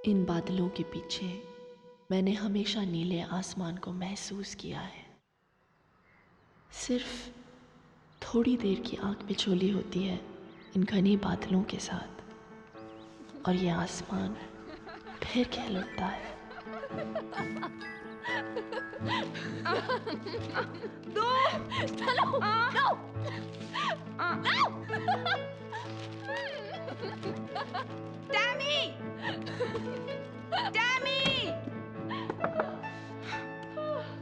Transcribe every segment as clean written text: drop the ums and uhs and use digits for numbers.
इन बादलों के पीछे मैंने हमेशा नीले आसमान को महसूस किया है। सिर्फ थोड़ी देर की आंख बिछोली होती है इन घने बादलों के साथ, और ये आसमान फिर खिल उठता है। दो चलो no Tammy Tammy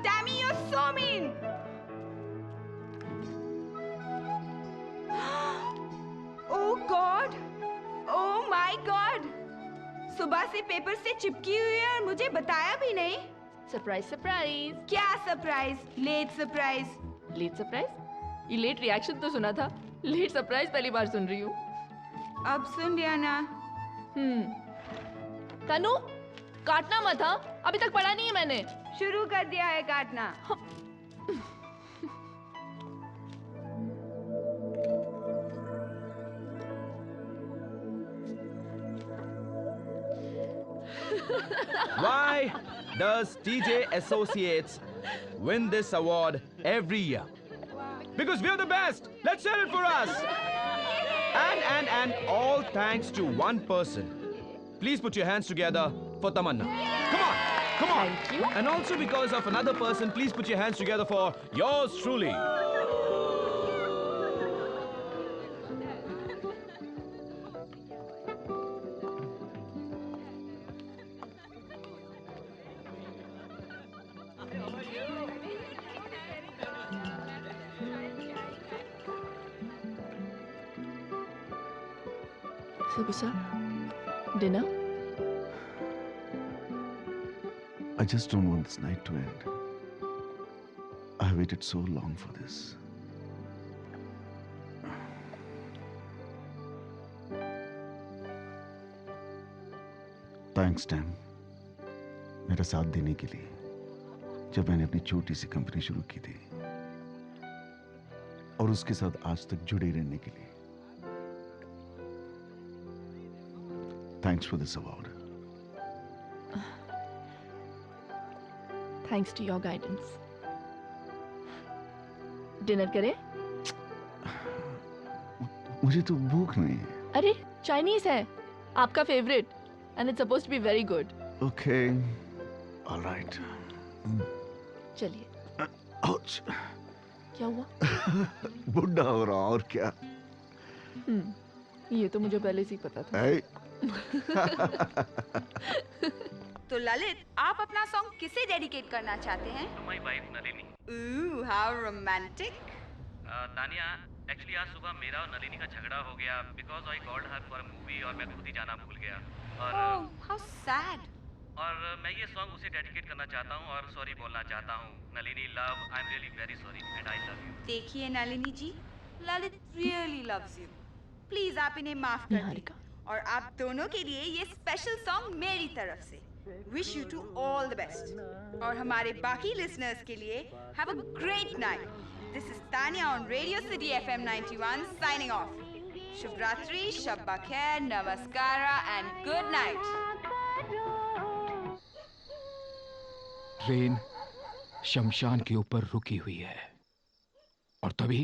Tammy you're so mean. Oh God, oh my God, सुबह से पेपर से चिपकी हुई है और मुझे बताया भी नहीं। Surprise surprise. क्या surprise? Late surprise. Late surprise? ये लेट रिएक्शन तो सुना था, लेट सरप्राइज पहली बार सुन रही हूँ। अब सुन लिया ना? तनु, काटना मत हाँ, अभी तक पढ़ा नहीं है मैंने। शुरू कर दिया है काटना। Why does TJ Associates win this award every year? Because we're the best. Let's hear it for us. And all thanks to one person. Please put your hands together for Tamanna. Come on. Thank you. And also because of another person, please put your hands together for yours truly. Sabusa, dinner? I just don't want this night to end. I have waited so long for this. Thanks, Tam. मेरा साथ देने के लिए जब मैंने अपनी छोटी सी company शुरू की थी और उसके साथ आज तक जुड़े रहने के लिए। Thanks for this award. Thanks to your guidance. Dinner करें? मुझे तो भूख नहीं है। अरे चाइनीज है, आपका favourite, and it's supposed to be very good. Okay, all right. चलिए। Ouch. क्या हुआ? बुढ़ा हो रहा और क्या? ये तो मुझे पहले से ही पता था। Hey. तो ललित, आप अपना सॉन्ग किसे डेडिकेट करना चाहते हैं? To my wife Nalini. Ooh, how romantic. Tania, actually आज सुबह मेरा और नलिनी का झगड़ा हो गया because I called her for a movie और मैं खुद ही जाना भूल गया। Oh, how sad. और मैं ये सॉन्ग उसे डेडिकेट करना चाहता हूँ और सॉरी बोलना चाहता हूँ। Nalini love, I am really very sorry and I love you. देखिए Nalini ji, Lalit really loves you. Please आप इन्हें माफ कर निहारिका। दें और आप दोनों के लिए ये स्पेशल सॉन्ग मेरी तरफ से। Wish you to all the best. और हमारे बाकी listeners के लिए have a great night. This is Tanya on Radio City FM 91 signing off. Shubh Ratri, Shabba Khair, Namaskara and good night. Train शमशान के ऊपर रुकी हुई है और तभी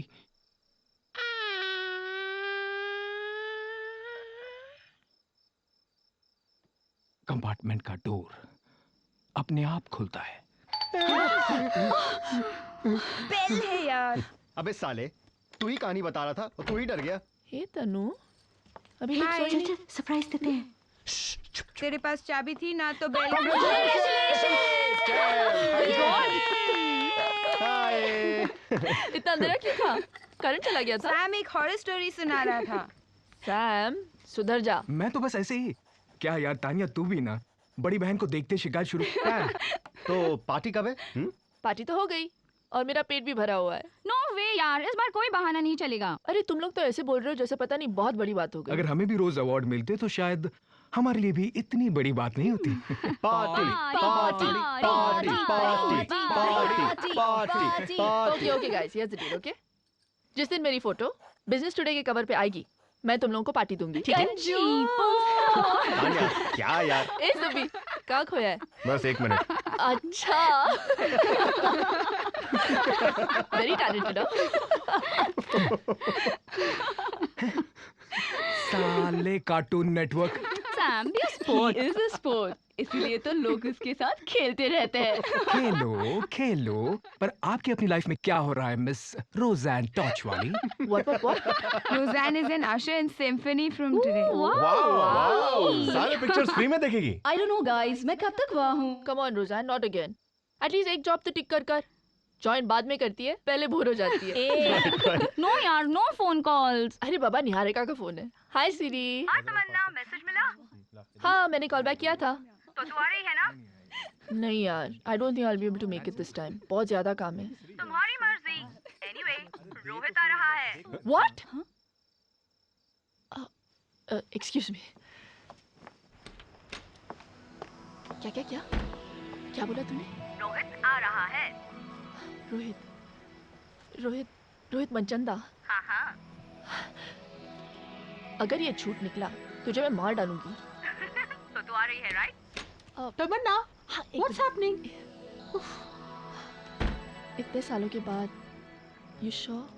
कंपार्टमेंट का डोर अपने आप खुलता है। बेल है यार। अबे साले, तू ही कहानी बता रहा था और तू ही डर गया। हे तनु, अभी तक सोई नहीं। सरप्राइज देते हैं। तेरे पास चाबी थी ना तो बेल। इतना अंधेरा क्यों था? करंट चला गया था। सैम एक हॉरर स्टोरी सुना रहा था। सैम, सुधर जा। मैं तो बस ऐसे ही। क्या यार तानिया, तू भी ना बड़ी बहन को देखते शिकायत शुरू। तो पार्टी कब है? पार्टी तो हो गई और मेरा पेट भी भरा हुआ है। नो वे यार, इस बार कोई बहाना नहीं चलेगा। अरे तुम लोग तो ऐसे बोल रहे हो जैसे पता नहीं बहुत बड़ी बात हो गई। अगर हमें भी रोज अवार्ड मिलते तो शायद हमारे लिए भी इतनी बड़ी बात नहीं होती। Party party party party party party. Okay guys, here's the deal, okay? जिस दिन मेरी फोटो बिजनेस टुडे के कवर पे आएगी मैं तुम लोगों को पार्टी दूंगी, ठीक है? तानिया, क्या यार? ए सुबी, कहाँ खोया है? बस 1 मिनट। अच्छा। Very talented. साले कार्टून नेटवर्क। सैम भी स्पोर्ट इज अ स्पोर्ट, इसलिए तो लोग उसके साथ खेलते रहते हैं। खेलो खेलो, पर आपकी अपनी लाइफ में क्या हो रहा है मिस रोज़ैन टॉर्च वाली? What? Roseanne is an usher in symphony from today. Wow, सारे पिक्चर्स फ्री में देखेगी। I don't know guys, मैं कब तक वहाँ हूँ? Come on रोज़ान, not again. At least एक जॉब तो टिक कर। जॉइन बाद में करती है, पहले बोर हो जाती है। नो यार, नो फोन कॉल्स। अरे बाबा, निहारिका का फोन है। हाय सीरी। हाँ तमन्ना, मैसेज मिला? हाँ, मैंने कॉल बैक किया था। तो तू आ रही है ना? नहीं यार, I don't think I will be able to make it this time. बहुत ज्यादा काम है। तुम्हारी मर्जी। एनीवे, रोहित आ रहा है। व्हाट? Excuse me. क्या बोला तूने? रोहित आ रहा है। रोहित मनचंदा। हाँ। अगर ये झूठ निकला तुझे मैं मार डालूंगी। तो तू आ रही है, राइट? तमन्ना, हाँ, what's happening? इतने सालों के बाद यू श्योर?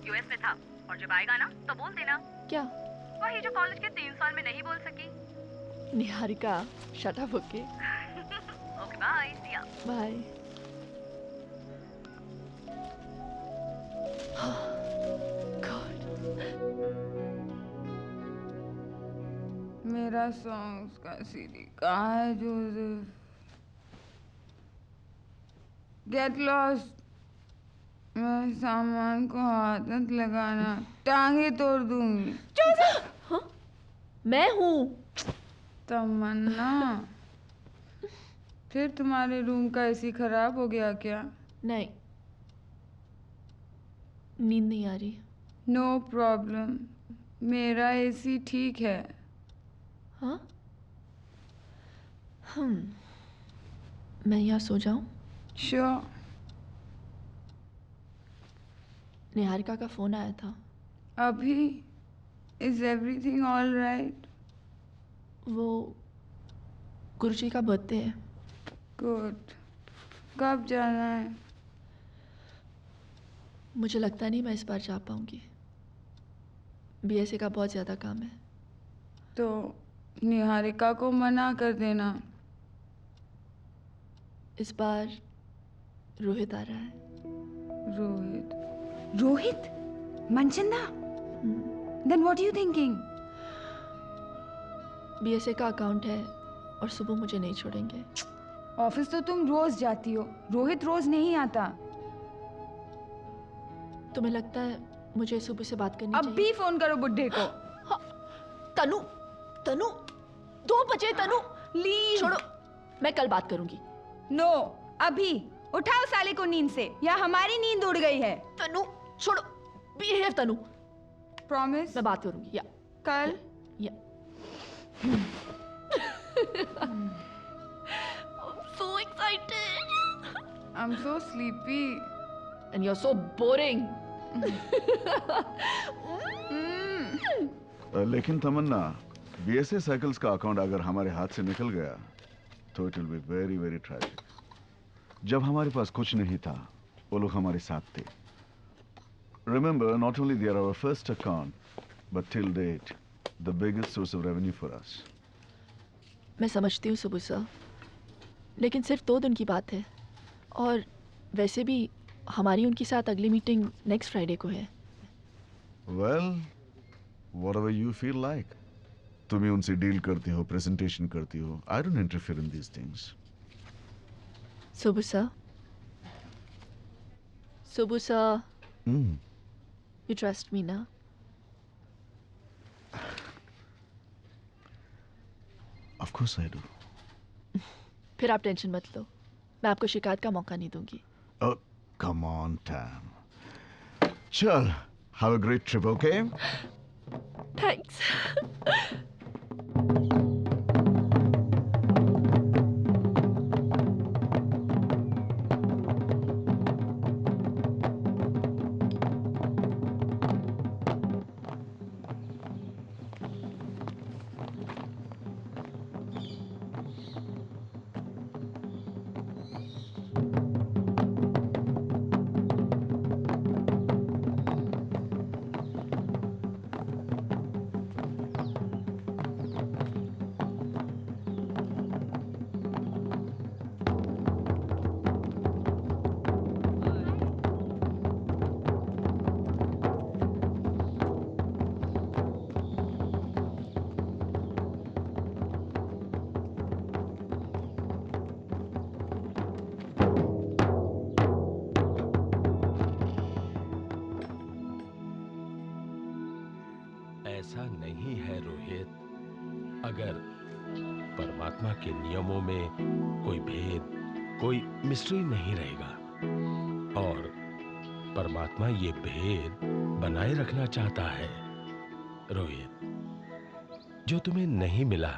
यूएस में था और जब आएगा ना तो बोल देना। क्या? वही जो कॉलेज के 3 साल में नहीं बोल सकी। Niharika, shut up. Okay okay, bye, see ya. Bye. मेरा सॉन्ग्स का सीडी कहाँ है जोसेफ? Get lost. मैं सामान को हाथ मत लगाना, टांगे तोड़ दूंगी। हाँ? मैं हूँ तमन्ना। फिर तुम्हारे रूम का एसी खराब हो गया क्या? नहीं, नींद नहीं आ रही। नो प्रॉब्लम, मेरा एसी ठीक है। हाँ? मैं यहाँ सो जाऊँ? श्योर। निहारिका का फोन आया था। अभी? Is everything all right? वो गुरुजी का बर्थडे है। गुड। कब जाना है? मुझे लगता नहीं मैं इस बार जा पाऊंगी। बीएसए का बहुत ज़्यादा काम है। तो निहारिका को मना कर देना। इस बार रोहित आ रहा है। Rohit? Manchanda? Then what are you thinking? BSA का अकाउंट है और सुबह मुझे नहीं छोड़ेंगे। ऑफिस तो तुम रोज जाती हो, रोहित रोज नहीं आता। तुम्हें लगता है मुझे सुबह से बात करनी चाहिए? अभी फोन करो बुड्ढे को। हाँ, तनु 2 बजे। तनु लीव। छोड़ो, मैं कल बात करूंगी। नो, अभी उठाओ साले को नींद से, या हमारी नींद उड़ गई है। तनु छोड़ो, बिहेव तनु। प्रॉमिस? मैं बात करूंगी। या कल? या so excited. I'm so sleepy. And you're so boring. लेकिन तमन्ना, बीएसए साइकिल्स का अकाउंट अगर हमारे हाथ से निकल गया तो it will be very very tragic. जब हमारे पास कुछ नहीं था, वो लोग हमारे साथ थे। Remember, not only they are our first account, but till date, the biggest source of revenue for us. मैं समझती हूँ सुबह सर, लेकिन सिर्फ 2 दिन की बात है, और वैसे भी हमारी उनके साथ अगली मीटिंग नेक्स्ट फ्राइडे को है। Well, whatever you feel like. तुम ही उनसे डील करती हो, प्रेजेंटेशन करती हो। I don't interfere in these things. सुबह सर, you trust me ना? Of course I do. फिर आप टेंशन मत लो, मैं आपको शिकायत का मौका नहीं दूंगी। Oh, come on, Tam. Chal, have a great trip, okay? Thanks. ऐसा नहीं है रोहित। अगर परमात्मा के नियमों में कोई भेद, कोई मिस्ट्री नहीं रहेगा, और परमात्मा ये भेद बनाए रखना चाहता है रोहित। जो तुम्हें नहीं मिला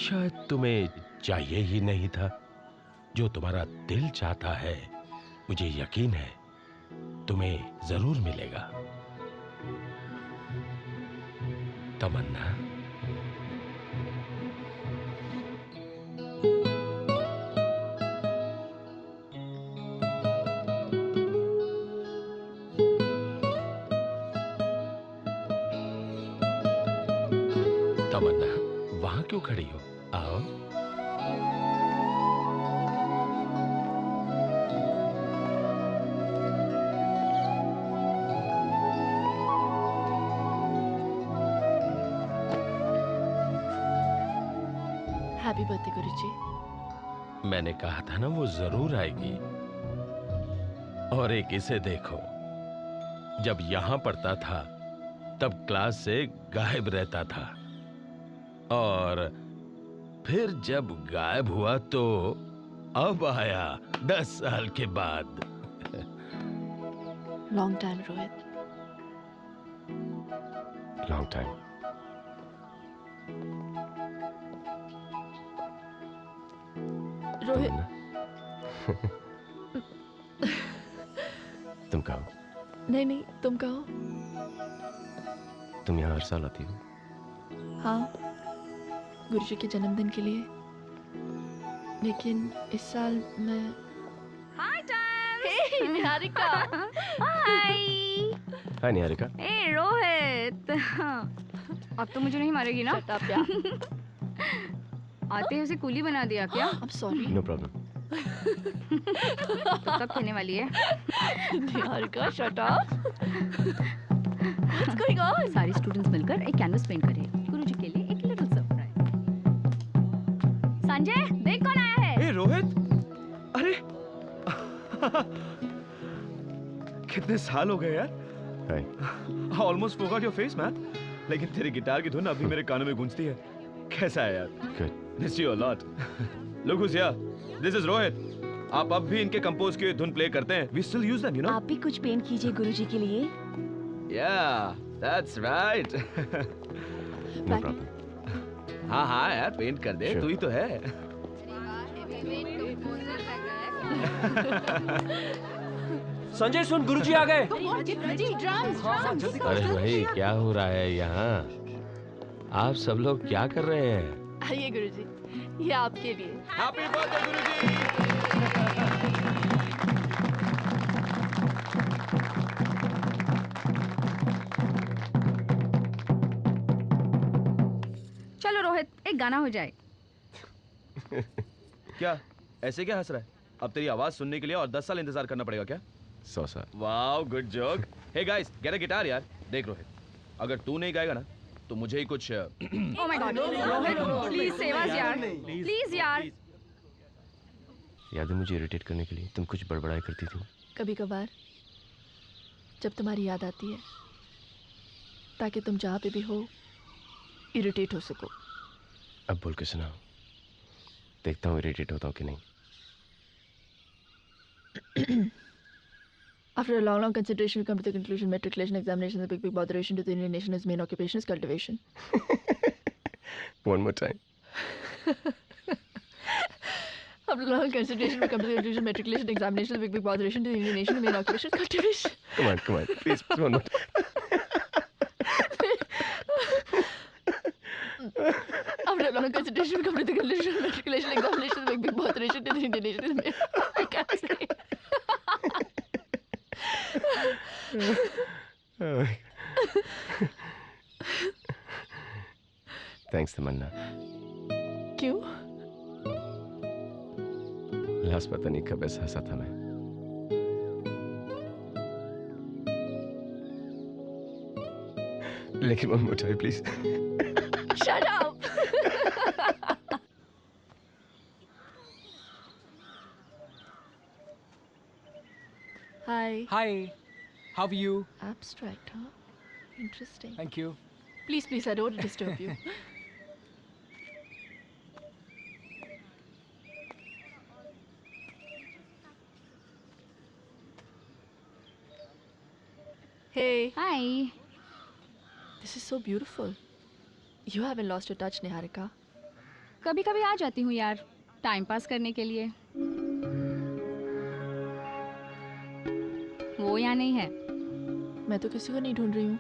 शायद तुम्हें चाहिए ही नहीं था। जो तुम्हारा दिल चाहता है, मुझे यकीन है तुम्हें जरूर मिलेगा। तमन्ना, तमन्ना, वहां क्यों खड़ी हो? आओ। हैप्पी बर्थडे गुरुजी। मैंने कहा था ना वो जरूर आएगी। और एक इसे देखो, जब यहां पढ़ता था तब क्लास से गायब रहता था, और फिर जब गायब हुआ तो अब आया 10 साल के बाद। Long time Rohit. Long time. Rohit. तुम कहो। नहीं नहीं, तुम कहो। तुम यहाँ हर साल आती हो? हाँ, गुरुजी के जन्मदिन के लिए। लेकिन इस साल मैं हाय टाइम। हे निहारिका। हाय। हाय निहारिका। ए रोहित, अब तो मुझे नहीं मारेगी ना? Shut up, यार। आते ही उसे कूली बना दिया क्या? I'm sorry। No problem। तो कब खेलने वाली है? Niharika, shut up। What's going on? सारे स्टूडेंट्स मिलकर एक कैनवस पेंट करें गुरुजी के लिए, एक लिटिल सरप्राइज। संजय, देख कौन आया है? ए रोहित, अरे कितने साल हो गए यार। Hi. Almost forgot your face man. लेकिन तेरी गिटार की धुन अभी मेरे कानों में गूंजती है। कैसा है यार? Good। Miss you a lot। Look who's here। This is Rohit. आप अब भी इनके कंपोज की धुन प्ले करते हैं। We still use them, you know। आप भी कुछ पेंट कीजिए गुरुजी के लिए। Yeah, that's right। No problem। हाँ हाँ यार, पेंट कर दे। Sure। तू ही तो है। संजय सुन, गुरुजी आ गए। अरे भाई, क्या हो रहा है यहाँ? आप सब लोग क्या कर रहे हैं? आइए गुरुजी, ये आपके लिए। हैप्पी बर्थडे गुरुजी। चलो रोहित, एक गाना हो जाए। क्या ऐसे क्या हंस रहा है? अब तेरी आवाज सुनने के लिए और 10 साल इंतजार करना पड़ेगा क्या? 100 साल। Wow, good joke. Hey guys, get a guitar यार। देख रोहित, अगर तू नहीं गाएगा ना तो मुझे ही कुछ oh my God, Rohit please save us यार, प्लीज यार। याद है मुझे इरिटेट करने के लिए तुम कुछ बड़बड़ाई करती थी। कभी कभार जब तुम्हारी याद आती है, ताकि तुम जहाँ पे भी हो इरिटेट हो सको। अब बोल के सुनाओ, देखता हूँ इरिटेट होता हूँ कि नहीं। After a long consideration, we come to the conclusion matriculation examination is a big botheration to the Indian nation. Its main occupation is cultivation. One more time. After a long consideration, we come to the conclusion matriculation examination is a big botheration to the Indian nation. Its main occupation is cultivation. Come on, please, one more time. After a long consideration, we come to the conclusion matriculation examination is a big botheration to the Indian nation. Its main... I can't say it. Thanks तमन्ना। क्यों? Last पता नहीं कब ऐसा हंसा था मैं। लेकिन one more time please। Shut up! Hi. Hi, how are you? Abstract, huh? Interesting. Thank you. Please, please, I don't disturb you. Hey. Hi. This is so beautiful. You haven't lost your touch, Niharika. कभी कभी आ जाती हूँ यार, time pass करने के लिए। वो यहाँ नहीं है। मैं तो किसी को नहीं ढूंढ रही हूँ।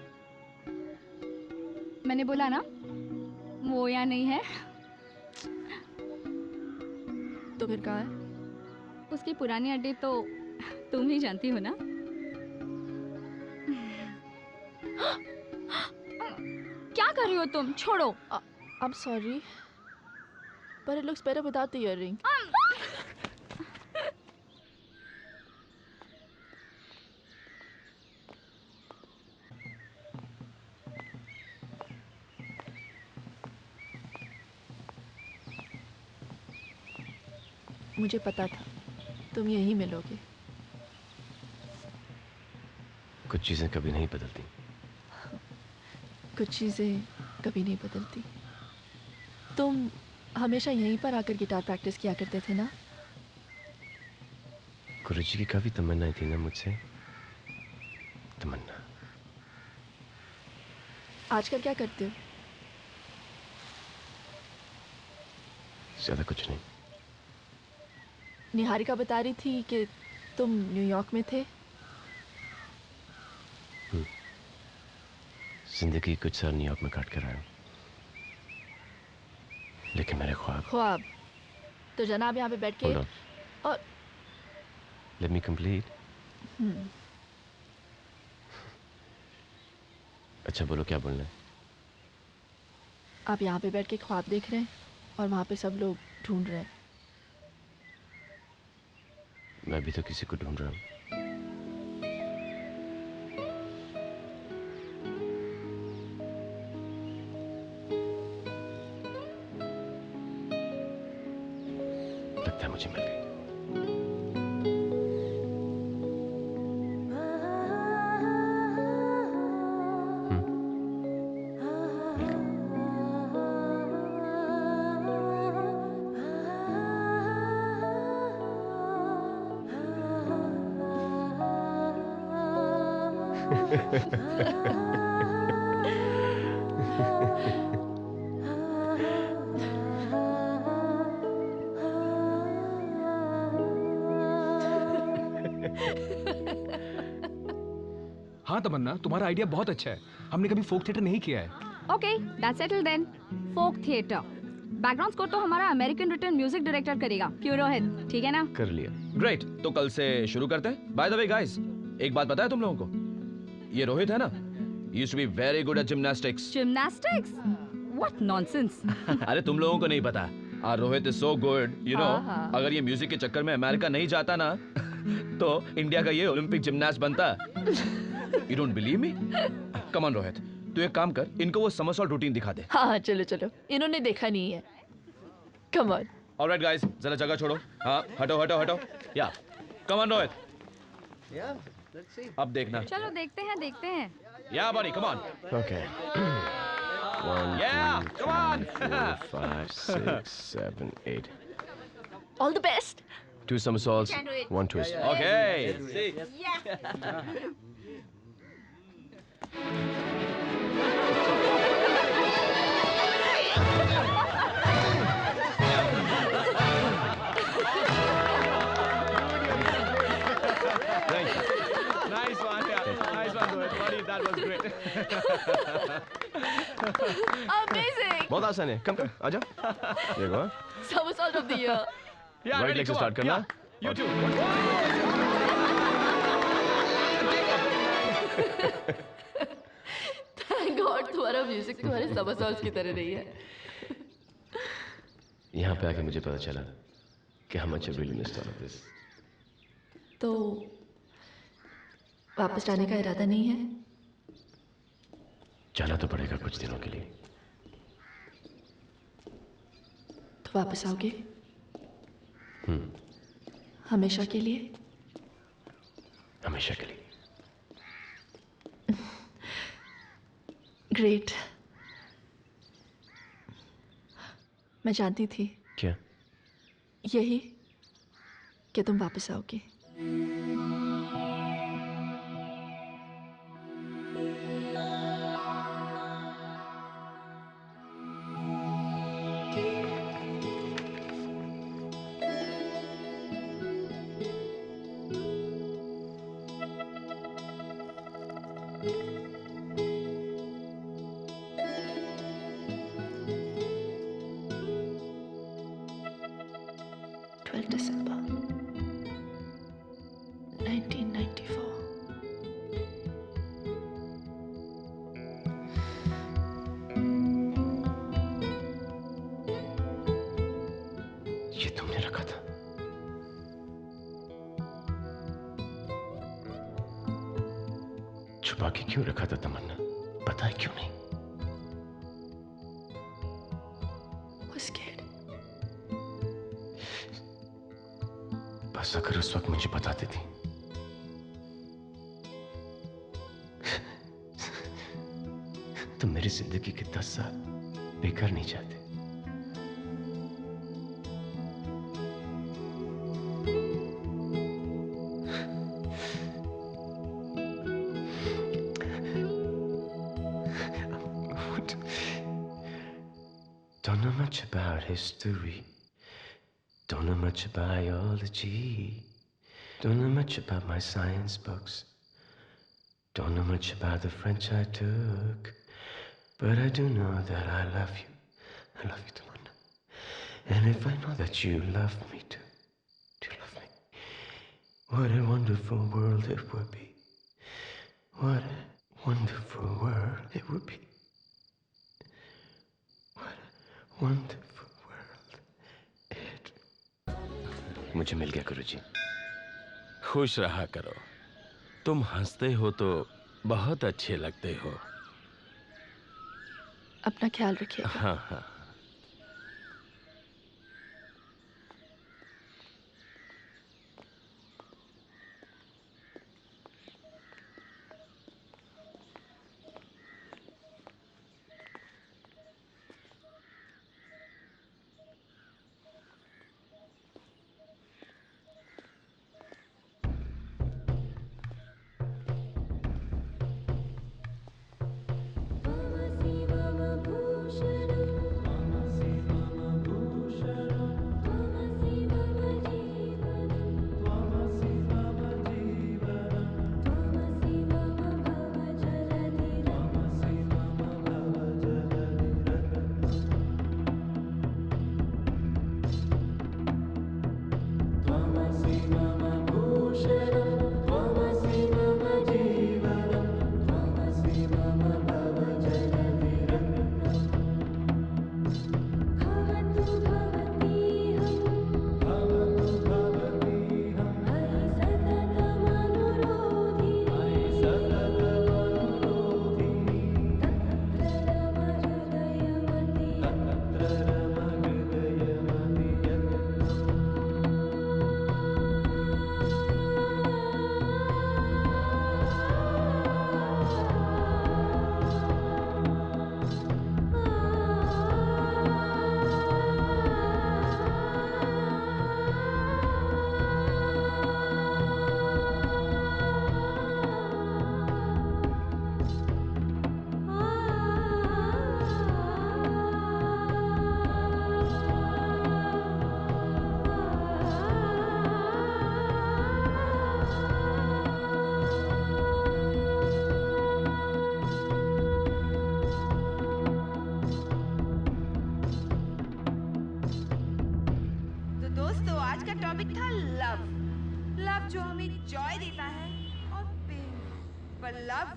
मैंने बोला ना, वो यहाँ नहीं है। तो फिर कहाँ है? उसकी पुरानी अड्डे तो तुम ही जानती हो ना। क्या कर रही हो तुम? छोड़ो। I'm sorry, but it looks better without the earring. मुझे पता था तुम यहीं मिलोगे। कुछ चीजें कभी नहीं बदलती। कुछ चीज़ें कभी नहीं बदलती। तुम हमेशा यहीं पर आकर गिटार प्रैक्टिस किया करते थे ना? गुरुजी की काफी तमन्ना थी ना मुझसे। तमन्ना। आजकल क्या करते हो? ज्यादा कुछ नहीं। निहारिका बता रही थी कि तुम न्यूयॉर्क में थे। जिंदगी कुछ साल न्यूयॉर्क में काट कर आया, लेकिन मेरे ख्वाब। तो जनाब यहाँ पे बैठ के और लेट मी कंप्लीट। अच्छा बोलो, क्या बोलना है? आप यहाँ पे बैठ के ख्वाब देख रहे हैं और वहाँ पे सब लोग ढूंढ रहे हैं। मैं भी तो किसी को ढूंढ रहा हूँ। लगता है मुझे मिल गई। हाँ तमन्ना, तुम्हारा आइडिया बहुत अच्छा है। हमने कभी फोक थिएटर नहीं किया है। Okay, that's settled then. Folk theatre. Background score तो हमारा अमेरिकन रिटर्न म्यूजिक डायरेक्टर करेगा, क्यों रोहित? ठीक है ना? कर लिया। ग्रेट, तो कल से शुरू करते हैं। बाय द वे गाइस, एक बात पता है तुम लोगों को? ये रोहित है ना, used to be very good at gymnastics. Gymnastics? What nonsense. अरे तुम लोगों को नहीं पता। Rohit is so good, you know. अगर ये म्यूजिक के चक्कर में अमेरिका नहीं जाता ना तो इंडिया का ये ओलंपिक जिम्नास्ट बनता। You don't believe me? Come on Rohit, तू एक काम कर, इनको वो समरसॉल्ट रूटीन दिखा दे। हाँ चलो चलो, इन्होंने देखा नहीं है। Come on. Alright guys, जरा जगह छोड़ो। हाँ, हटो हटो हटो। या, come on Rohit. Yeah, let's see. अब देखना। चलो देखते हैं, देखते हैं। Yeah buddy, come on. Okay. 1, Yeah, 2, come on. 3, 4, 5, 6, 7, 8. All the best. 2 somersaults, 1 twist. Okay. See. Thank you. Nice one, yeah. Nice one, Rohit. Buddy, that was great. Amazing. बहुत आसान है। कम आजा। देखो। Somersault of the year. Yeah, Right leg से start करना। You too. Thank God तुम्हारा music तुम्हारे somersaults की तरह नहीं है। यहाँ पे आके मुझे पता चला कि how much I really missed all of this. तो वापस जाने का इरादा नहीं है? जाना तो पड़ेगा कुछ दिनों के लिए। तो वापस आओगे? हमेशा के लिए? हमेशा के लिए। Great. मैं जानती थी। क्या? यही कि तुम वापस आओगे। December 1994। ये तुमने रखा था? छुपा के क्यों रखा था तमन्ना? बताए क्यों नहीं? बस अगर उस वक्त मुझे बता देती तो मेरी जिंदगी के 10 साल बेकार नहीं जाते। Don't know much about history. Don't know much about biology. Don't know much about my science books. Don't know much about the French I took. But I do know that I love you. I love you, Tamanna. And if I know that you love me too, do you love me? What a wonderful world it would be. What a wonderful world it would be. What a wonderful world it. मुझे मिल गया गुरुजी। खुश रहा करो। तुम हंसते हो तो बहुत अच्छे लगते हो। अपना ख्याल रखिएगा। हाँ हाँ।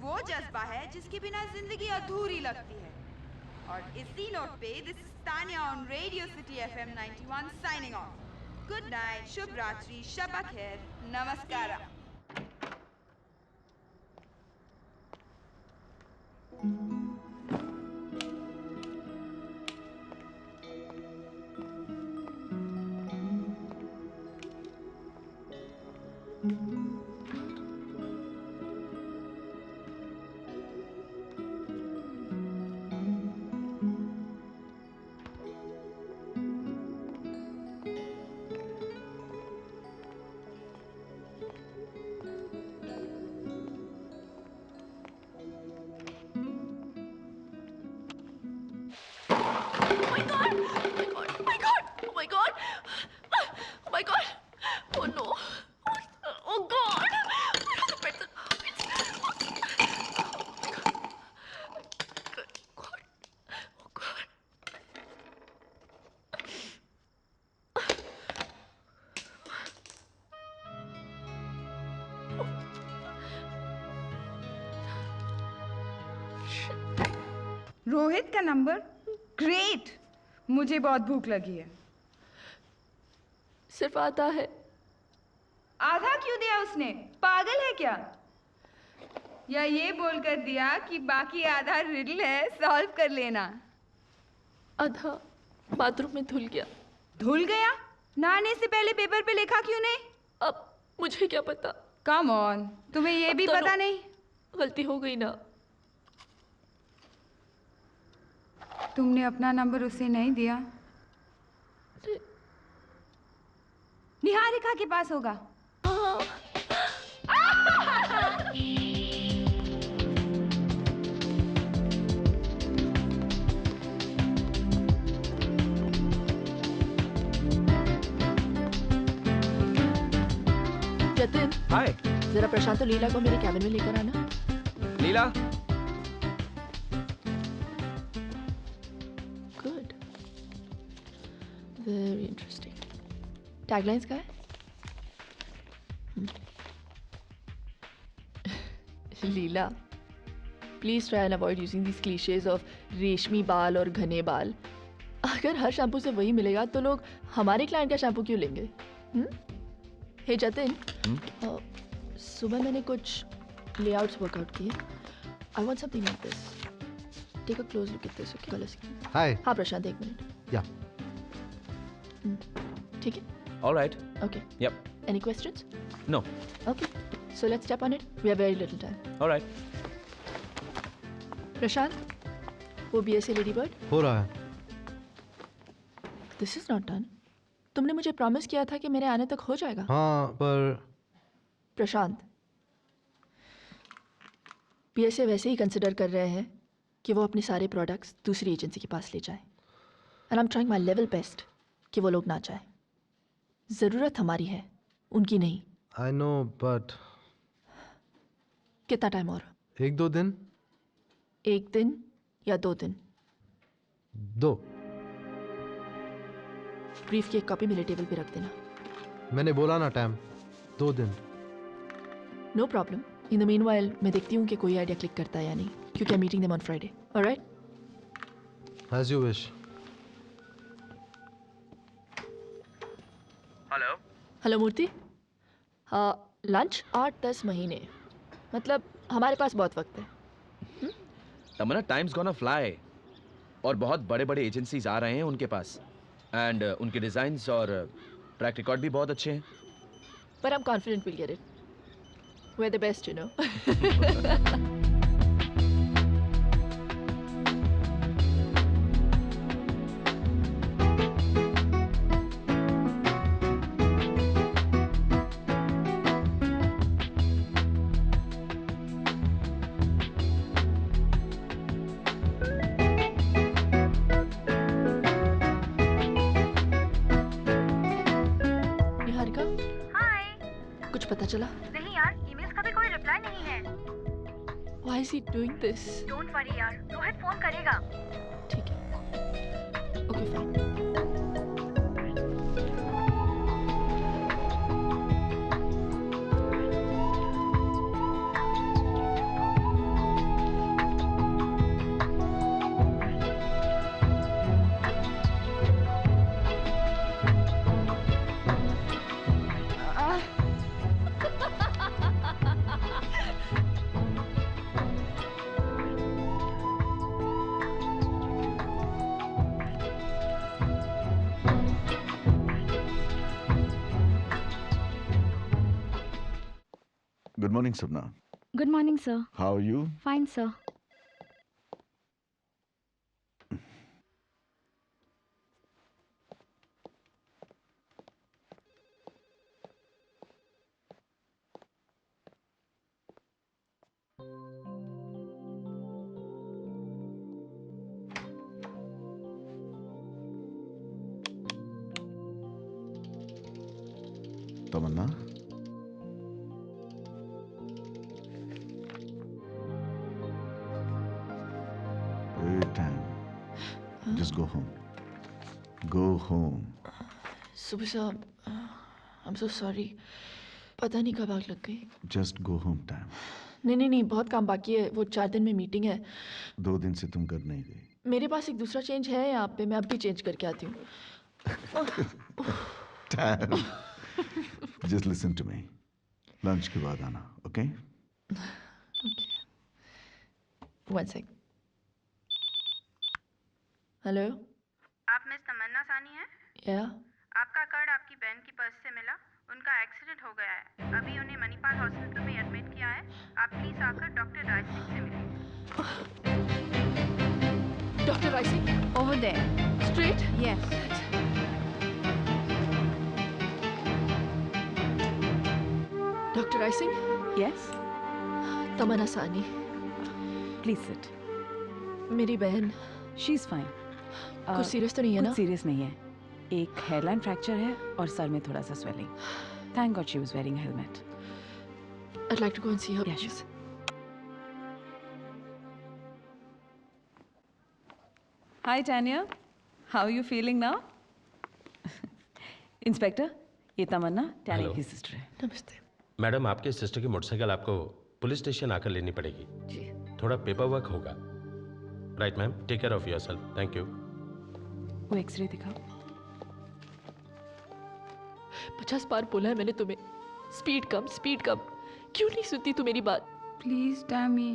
वो जज्बा है जिसके बिना जिंदगी अधूरी लगती है। और इसी नोट पे this is Tania on radio city FM 91 signing off. Good night, शुभ रात्रि, शबा खैर, नमस्कार। रोहित का नंबर? ग्रेट। मुझे बहुत भूख लगी है। सिर्फ आधा है। आधा क्यों दिया उसने? पागल है क्या? या ये बोलकर दिया कि बाकी आधा रिडल है, सॉल्व कर लेना? आधा बाथरूम में धुल गया। धुल गया? नहाने से पहले पेपर पे लिखा क्यों नहीं? अब मुझे क्या पता। कम ऑन, तुम्हें ये भी पता नहीं? गलती हो गई ना। तुमने अपना नंबर उसे नहीं दिया? निहारिका के पास होगा। जतिन, हाय। जरा प्रशांत और लीला को मेरे कैबिन में लेकर आना। Leela. Good, very interesting. Taglines का है? Leela, please try and avoid using these clichés of रेशमी बाल और घने बाल। अगर हर शैम्पू से वही मिलेगा तो लोग हमारे क्लाइंट का शैम्पू क्यों लेंगे? हे जतिन, सुबह मैंने कुछ लेआउट्स वर्कआउट किए। I want something like this. Take a close look at this, okay? Colour scheme. Hi. हाँ प्रशांत, एक मिनट। या। ठीक है? Alright. Okay. Yep. Any questions? No. Okay. So let's step on it. We have very little time. All right. प्रशांत, वो BSA Ladybird? हो रहा है। This is not done. तुमने मुझे प्रॉमिस किया था कि मेरे आने तक हो जाएगा। हाँ, पर प्रशांत, BSA वैसे ही कंसिडर कर रहे हैं कि वो अपने सारे प्रोडक्ट्स दूसरी एजेंसी के पास ले जाएं। And I'm trying my level best कि वो लोग ना चाहें। ज़रूरत हमारी है, उनकी नहीं। I know, but कितना टाइम और? 1-2 दिन? 1 दिन या 2 दिन? 2। ब्रीफ की एक कॉपी मेरे टेबल पे रख देना। मैंने बोला ना टाइम, 2 दिन। No problem. In the meanwhile मैं देखती हूँ कि कोई आइडिया क्लिक करता है या नहीं, क्योंकि I am meeting them on Friday. Alright? As you wish. Hello. Hello Murthy. हाँ, लंच 8-10 महीने, मतलब हमारे पास बहुत वक्त है। तमन्ना, टाइम्स गोना फ्लाई और बहुत बड़े बड़े एजेंसीज आ रहे हैं उनके पास, एंड उनके डिजाइन्स और ट्रैक रिकॉर्ड भी बहुत अच्छे हैं। But I'm confident we'll get it. We're the best, you know. Niharika, कुछ पता चला? नहीं यार, ईमेल्स का भी कोई रिप्लाई नहीं है। Why is he doing this? Don't worry यार, रोहित फोन करेगा। ठीक है। Okay fine. Good morning, Subna. Good morning, sir. How are you? Fine, sir. Tamanna? Great time. Just go home. Go home. सुबह साहब, I'm so sorry. पता नहीं कब आग लग गई। Just go home, time. नहीं, बहुत काम बाकी है। वो 4 दिन में मीटिंग है। 2 दिन से तुम कर नहीं गई। मेरे पास एक दूसरा चेंज है यहाँ पे, मैं अब भी चेंज करके आती हूँ। Just listen to me. Lunch के बाद आना, okay? Okay. One sec. Hello. आप मिस तमन्ना सानी हैं? या। आपका कार्ड आपकी बहन की पर्स से मिला। उनका एक्सीडेंट हो गया है। अभी उन्हें मणिपाल हॉस्पिटल में एडमिट किया है। आप प्लीज आकर डॉक्टर रायसिंह से मिलिए। Doctor rising? Over there. Straight? Yes. Doctor rising? Yes. तमन्ना सानी। Please sit. मेरी बहन। She's fine. कुछ सीरियस तो नहीं है ना? कुछ सीरियस नहीं है। एक हेयरलाइन फ्रैक्चर है और सर में थोड़ा सा swelling. Thank God she was wearing a helmet. I'd like to go and see her. Yeah, sure. Hi Tanya. How are you feeling now? Inspector, ये तमन्ना टैनिया की सिस्टर है। नमस्ते। मैडम, आपके सिस्टर की मोटरसाइकिल आपको पुलिस स्टेशन आकर लेनी पड़ेगी। जी। थोड़ा पेपर वर्क होगा। Right ma'am, take care of yourself. Thank you. वो एक्सरे दिखाओ। 50 बार बोला है मैंने तुम्हें, स्पीड कम, स्पीड कम। क्यों नहीं सुनती तू मेरी बात? Please Tammy.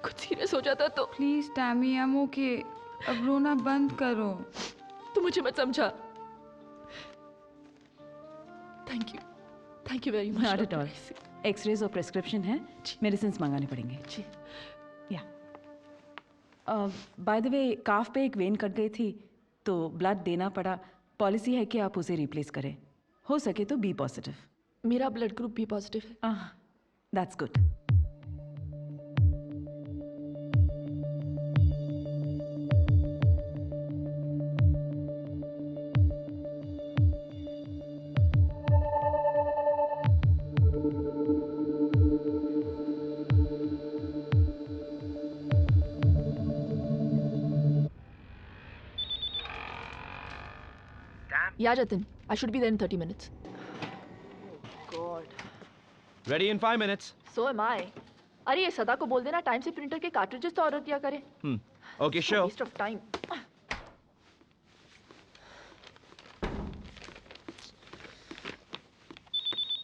कुछ सीरियस हो जाता तो। Please Tammy, I'm okay. अब रोना बंद करो। तू मुझे मत समझा। Thank you very much. Not at all. X-rays और प्रेस्क्रिप्शन है, मेडिसिन मंगाने पड़ेंगे। जी। या बाय द वे, काफ पे एक वेन कट गई थी तो ब्लड देना पड़ा। पॉलिसी है कि आप उसे रिप्लेस करें, हो सके तो बी पॉजिटिव। मेरा ब्लड ग्रुप बी पॉजिटिव है। That's good. Yeah, Jatin. I should be there in 30 minutes. God. Ready in 5 minutes. So am I. अरे ये सदा को बोल देना टाइम से प्रिंटर के कार्ट्रिजेस तो ऑर्डर किया करे। Okay, sure. Waste of time.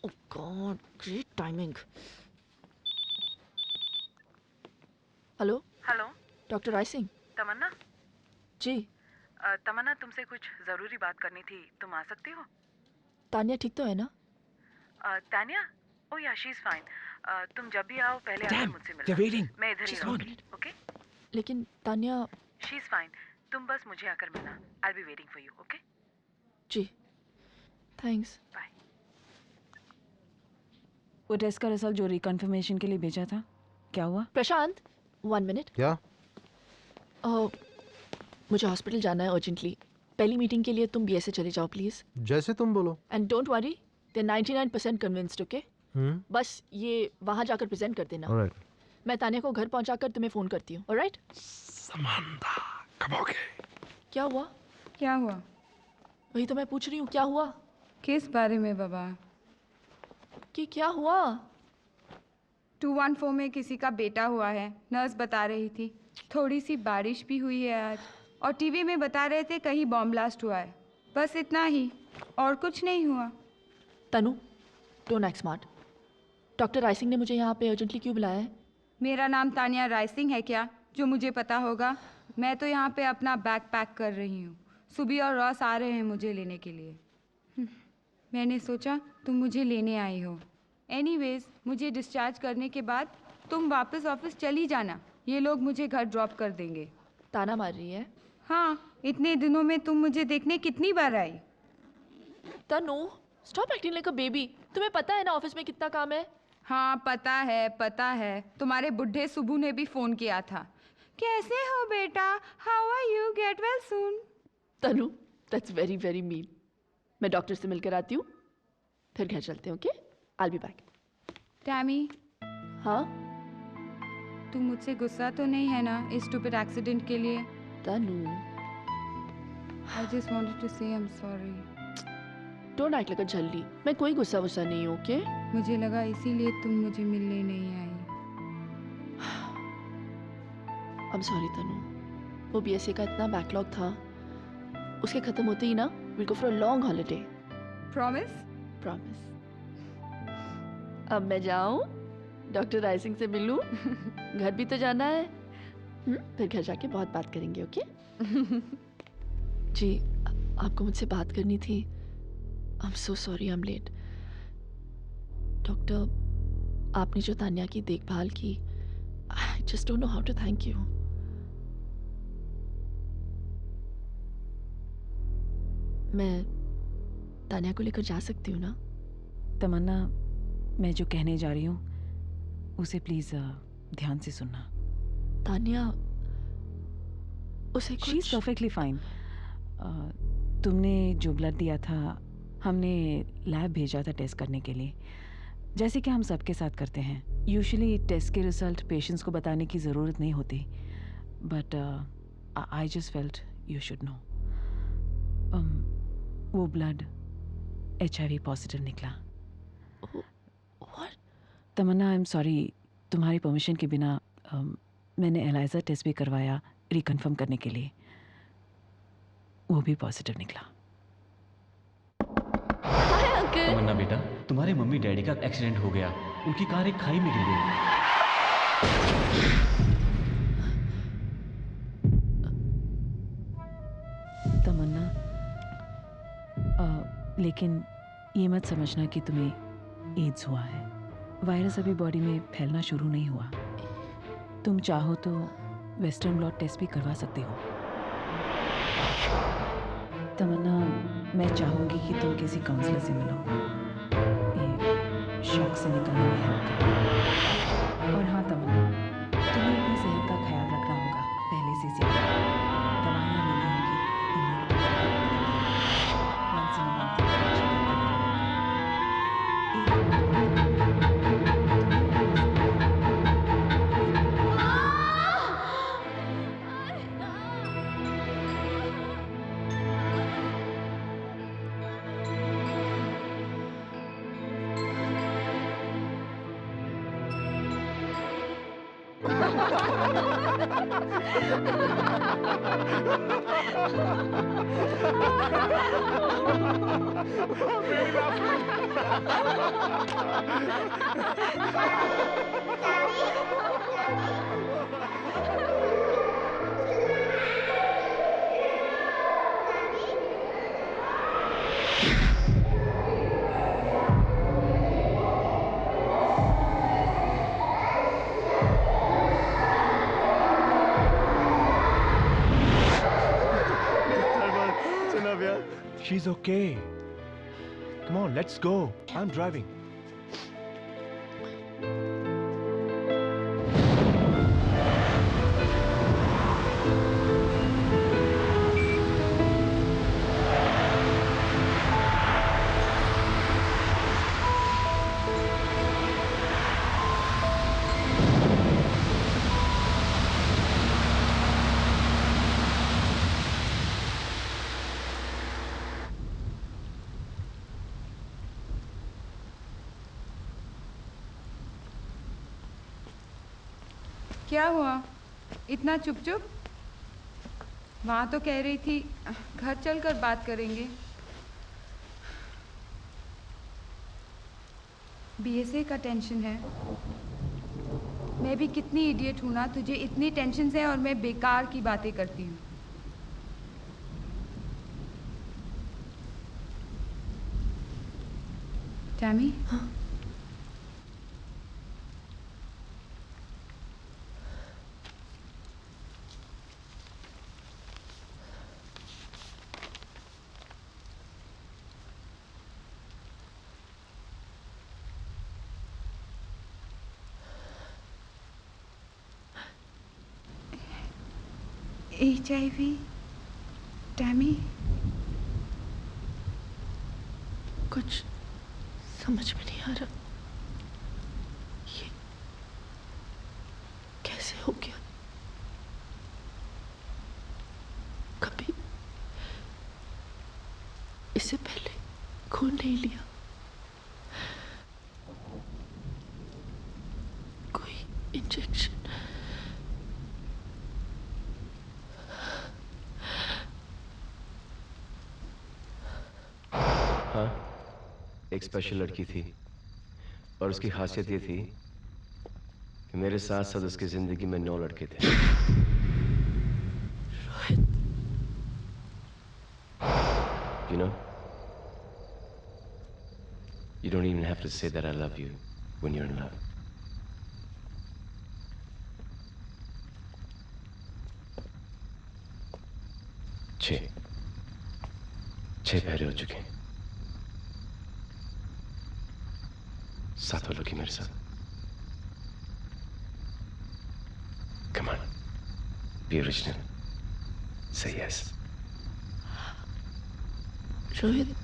Oh God, great timing. Hello. Hello. Doctor Rai Singh. Tamanna? जी। तमन्ना, तुमसे कुछ जरूरी बात करनी थी। तुम आ सकती हो? तानिया ठीक तो है ना? तानिया? ओह या, शी इज फाइन। तुम जब भी आओ पहले आकर मुझसे they're waiting. मिलना। मैं इधर ही रहूंगी। ओके? लेकिन तानिया। She is fine. तुम बस मुझे आकर मिलना। I will be waiting for you. Okay? जी। थैंक्स। बाय। वो टेस्ट का रिजल्ट जो रिकन्फर्मेशन के लिए भेजा था, क्या हुआ? प्रशांत, 1 मिनट। क्या? मुझे हॉस्पिटल जाना है अर्जेंटली। पहली मीटिंग के लिए तुम बीएस से चले जाओ प्लीज। जैसे तुम बोलो। And don't worry, they 99% convinced. Okay? बस ये वहां जाकर प्रेजेंट कर देना। ऑलराइट। मैं तानिया को घर पहुंचाकर तुम्हें फोन करती हूँ। ऑलराइट? समंदा, कब आओगे? क्या हुआ? क्या हुआ? वही तो मैं पूछ रही हूँ, क्या हुआ? किस बारे में बाबा? कि क्या हुआ? 214 में किसी का बेटा हुआ है, नर्स बता रही थी। थोड़ी सी बारिश भी हुई है आज, और टीवी में बता रहे थे कहीं बॉम्ब ब्लास्ट हुआ है। बस इतना ही, और कुछ नहीं हुआ। Tanu, don't act smart. Doctor Raisingh ने मुझे यहाँ पे अर्जेंटली क्यों बुलाया है? मेरा नाम तानिया रायसिंह है क्या, जो मुझे पता होगा? मैं तो यहाँ पे अपना बैग पैक कर रही हूँ। सुबी और रॉस आ रहे हैं मुझे लेने के लिए। मैंने सोचा तुम मुझे लेने आई हो। एनीवेज, मुझे डिस्चार्ज करने के बाद तुम वापस ऑफिस चली जाना। ये लोग मुझे घर ड्रॉप कर देंगे। ताना मार रही है? हाँ, इतने दिनों में तुम मुझे देखने कितनी बार आई? Tanu, stop acting like a baby. तुम्हें पता है ना ऑफिस में कितना काम है। हाँ, पता है। तुम्हारे बुढ़े सुबू ने भी फोन किया था। कैसे हो बेटा? How are you? Get well soon. Tanu, that's very very mean. मैं डॉक्टर से मिलकर आती हूँ, फिर घर चलते हैं। Okay? I will be back. Tammy. हाँ? तुम मुझसे गुस्सा तो नहीं है ना इस स्टूपिड एक्सीडेंट के लिए? Tanu, I just wanted to say I'm sorry. Don't act like a झल्ली। मैं कोई गुस्सा वुस्सा नहीं हूँ। ओके? मुझे लगा इसीलिए तुम मुझे मिलने नहीं आई। I'm sorry तनु, वो बीएसए का इतना बैकलॉग था, उसके खत्म होते ही ना we'll go for a long holiday. Promise? Promise. अब मैं जाऊं, डॉक्टर राइसिंग से मिलूं, घर भी तो जाना है, फिर घर जाके बहुत बात करेंगे, ओके? जी, आपको मुझसे बात करनी थी। I'm so sorry I'm late. Doctor, आपने जो तान्या की देखभाल की, I just don't know how to thank you. मैं तान्या को लेकर जा सकती हूँ ना? तमन्ना, मैं जो कहने जा रही हूँ उसे प्लीज ध्यान से सुनना। तान्या, उसे शी इज परफेक्टली फाइन। तुमने जो ब्लड दिया था, हमने लैब भेजा था टेस्ट करने के लिए, जैसे कि हम सबके साथ करते हैं। यूजुअली टेस्ट के रिजल्ट पेशेंट्स को बताने की ज़रूरत नहीं होती, but I just felt you should know. वो ब्लड HIV पॉजिटिव निकला। तमन्ना, आई एम सॉरी, तुम्हारी परमिशन के बिना मैंने एलाइजा टेस्ट भी करवाया रिकन्फर्म करने के लिए, वो भी पॉजिटिव निकला। तमन्ना बेटा, तुम्हारे मम्मी डैडी का एक्सीडेंट हो गया, उनकी कार एक खाई में गिर गई। तमन्ना, लेकिन ये मत समझना कि तुम्हें एड्स हुआ है। वायरस अभी बॉडी में फैलना शुरू नहीं हुआ। तुम चाहो तो वेस्टर्न ब्लॉट टेस्ट भी करवा सकते हो। तमन्ना, मैं चाहूँगी कि तुम किसी काउंसलर से मिलो, ये शॉक से निकलने में हेल्प करेगा। और हाँ तमन्ना, तुम्हें अपनी सेहत का ख्याल रखना होगा, पहले से ज़्यादा दवाइयाँ लेनी होगी। She's okay. Come on, let's go. I'm driving. क्या हुआ इतना चुप चुप? वहाँ तो कह रही थी घर चलकर बात करेंगे। बीएसए का टेंशन है। मैं भी कितनी इडियट हूँ ना, तुझे इतनी टेंशन है और मैं बेकार की बातें करती हूँ। टैमी, HIV, टैमी, कुछ समझ में नहीं आ रहा, ये कैसे हो गया? कभी इससे पहले खून नहीं लिया, कोई इंजेक्शन? हाँ, एक स्पेशल लड़की थी और उसकी खासियत ये थी कि मेरे साथ साथ उसकी जिंदगी में 9 लड़के थे। You know, you don't even have to say that I love you when you're in love. छह पहरे हो चुके हैं। 7 लोग ही मेरे साथ। Come on, be original. Say yes. Rohit,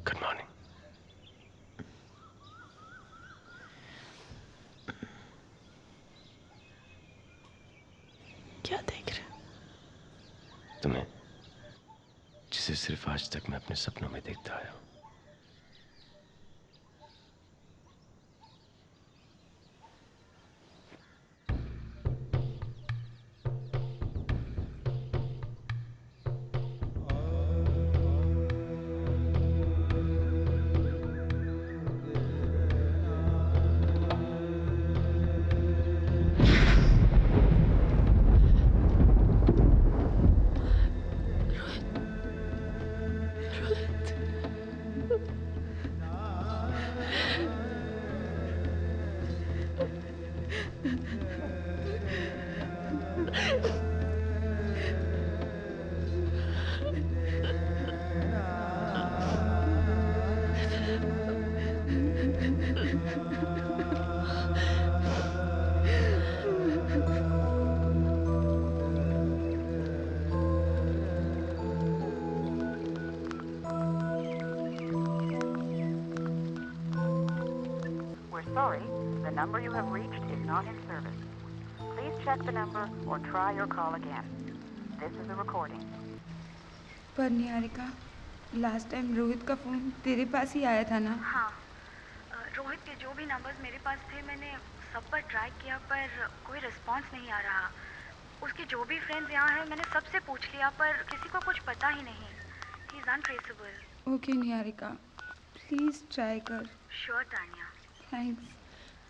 Good morning. क्या देख रहे हो? तुम्हें, जिसे सिर्फ आज तक मैं अपने सपनों में देखता आया हूं। Sorry, the number you have reached is not in service. Please check the number or try your call again. This is a recording. पर निहारिका, लास्ट टाइम रोहित का फोन तेरे पास ही आया था ना? हाँ, रोहित के जो भी नंबर्स मेरे पास थे मैंने सब पर ट्राई किया पर कोई रिस्पांस नहीं आ रहा। उसके जो भी फ्रेंड्स यहाँ हैं मैंने सबसे पूछ लिया पर किसी को कुछ पता ही नहीं। He is untraceable. Okay Niharika, please try कर। Sure Tania. Thanks.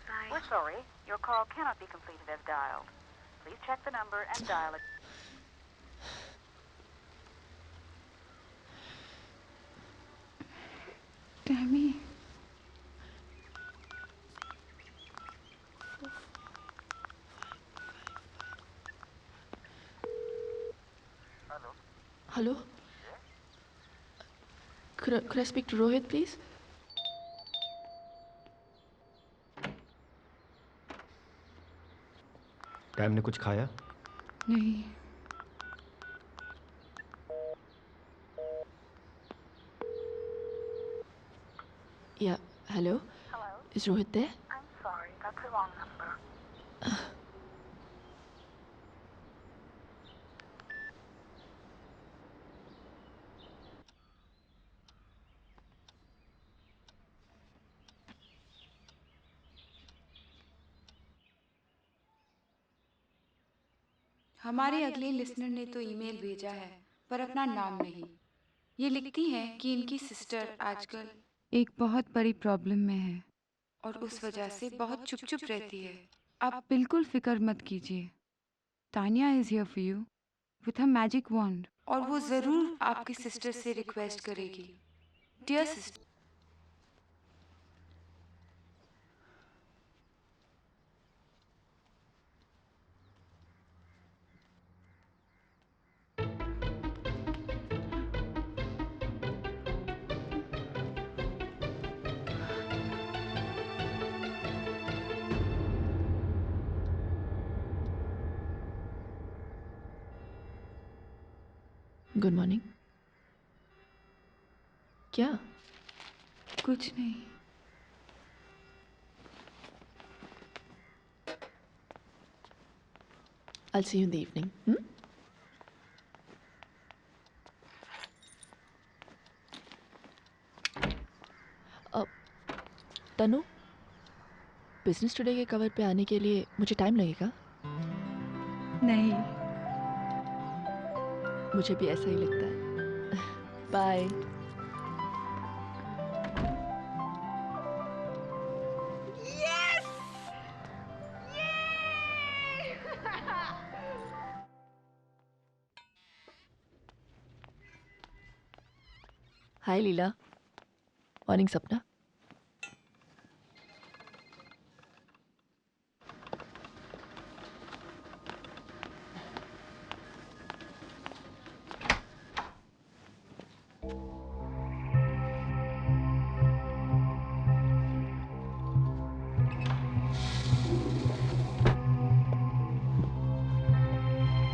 Bye. We're sorry, your call cannot be completed as dialed. Please check the number and dial it. Tammy. Hello? Could I speak to Rohit, please? Time ने कुछ खाया? नहीं। Yeah, hello? Hello? Is Rohit there? I'm sorry, that's the wrong number. हमारे अगले listener ने तो email भेजा है पर अपना नाम नहीं। ये लिखती हैं कि इनकी सिस्टर आजकल एक बहुत बड़ी प्रॉब्लम में है और उस वजह से बहुत चुप-चुप रहती है। आप बिल्कुल फिक्र मत कीजिए। Tania is here for you with a magic wand और वो जरूर आपकी सिस्टर से रिक्वेस्ट करेगी। Dear sister, good morning. क्या? कुछ नहीं। I'll see you in the evening. Tanu, business today के कवर पे आने के लिए मुझे टाइम लगेगा? नहीं, मुझे भी ऐसा ही लगता है। बाय। हाय लीला। मॉर्निंग सपना।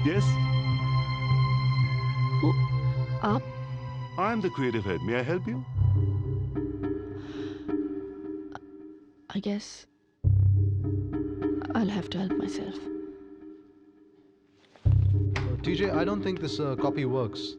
Yes? आप? I'm the creative head. May I help you? I guess I'll have to help myself. TJ, I don't think this copy works.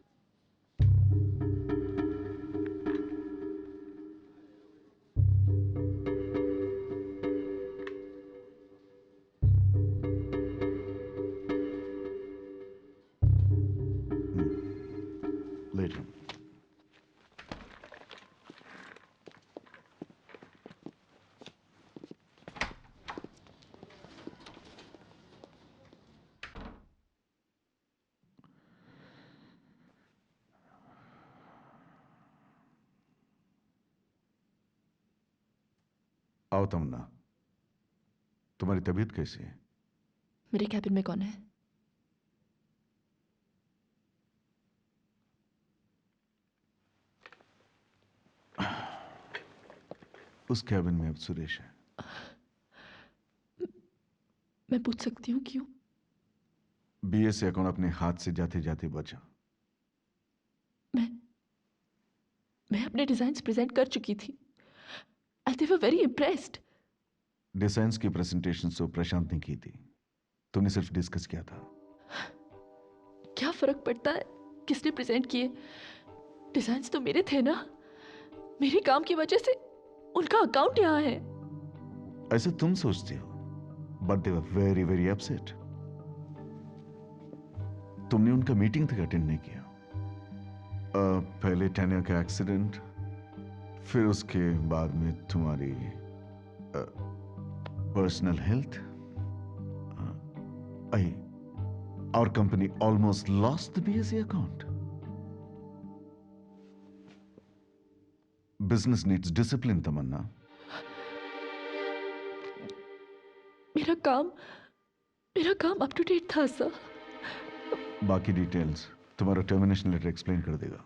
Later. आओ तमन्ना, तुम्हारी तबीयत कैसी है? मेरे कैबिन में कौन है? उस कैबिन में अब सुरेश है। मैं पूछ सकती हूँ क्यों? बीएससी अकाउंट अपने हाथ से जाते जाते बचा। मैं अपने डिजाइन्स प्रेजेंट कर चुकी थी and they were very impressed. Designs की प्रेजेंटेशन तो प्रशांत ने की थी, तुमने सिर्फ डिस्कस किया था। क्या फर्क पड़ता है किसने प्रेजेंट किए? डिजाइन्स तो मेरे थे ना। मेरे काम की वजह से उनका अकाउंट यहाँ है। ऐसे तुम सोचती हो, but they were very very upset. तुमने उनका मीटिंग तक अटेंड नहीं किया। पहले टानिया का एक्सीडेंट, फिर उसके बाद में तुम्हारी personal health. Our company almost lost the BSc account. Business needs discipline, Tamanna. मेरा काम अप टू डेट था सर। बाकी डिटेल्स तुम्हारा टर्मिनेशन लेटर एक्सप्लेन कर देगा।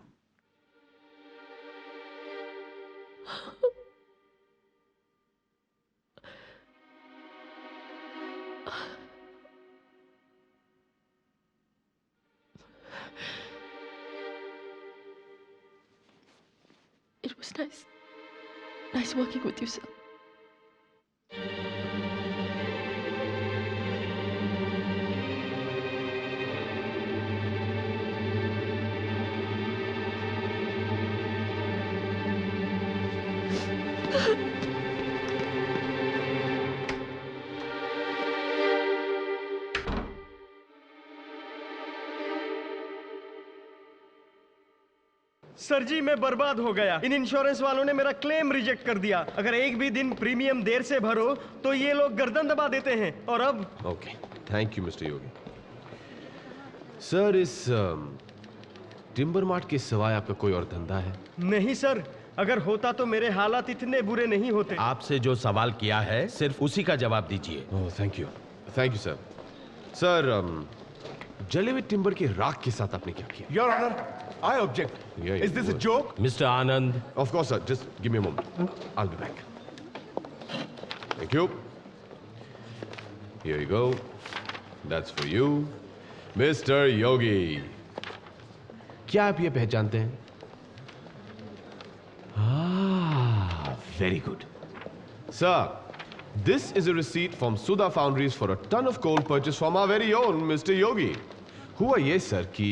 It was nice working with you, sir. Sir ji मैं बर्बाद हो गया। इन इंश्योरेंस वालों ने मेरा क्लेम रिजेक्ट कर दिया। अगर एक भी दिन प्रीमियम देर से भरो तो ये लोग गर्दन दबा देते हैं। और अब okay, thank you mister Yogi. Sir, इस टिम्बर मार्ट के सिवाय आपका कोई और धंधा है? नहीं सर, अगर होता तो मेरे हालात इतने बुरे नहीं होते। आपसे जो सवाल किया है सिर्फ उसी का जवाब दीजिए। Oh thank you sir. Sir, जले हुए टिम्बर के राख के साथ आपने क्या किया? Your honour, I object. Is this a joke? Mr. Anand. Of course, sir. Just give me a moment. I'll be back. Thank you. Here you go. That's for you, Mr. Yogi. क्या आप ये पहचानते हैं? Very good. Sir, this is a receipt from Sudha Foundries for a ton of coal purchased from our very own Mr. Yogi. हुआ ये sir कि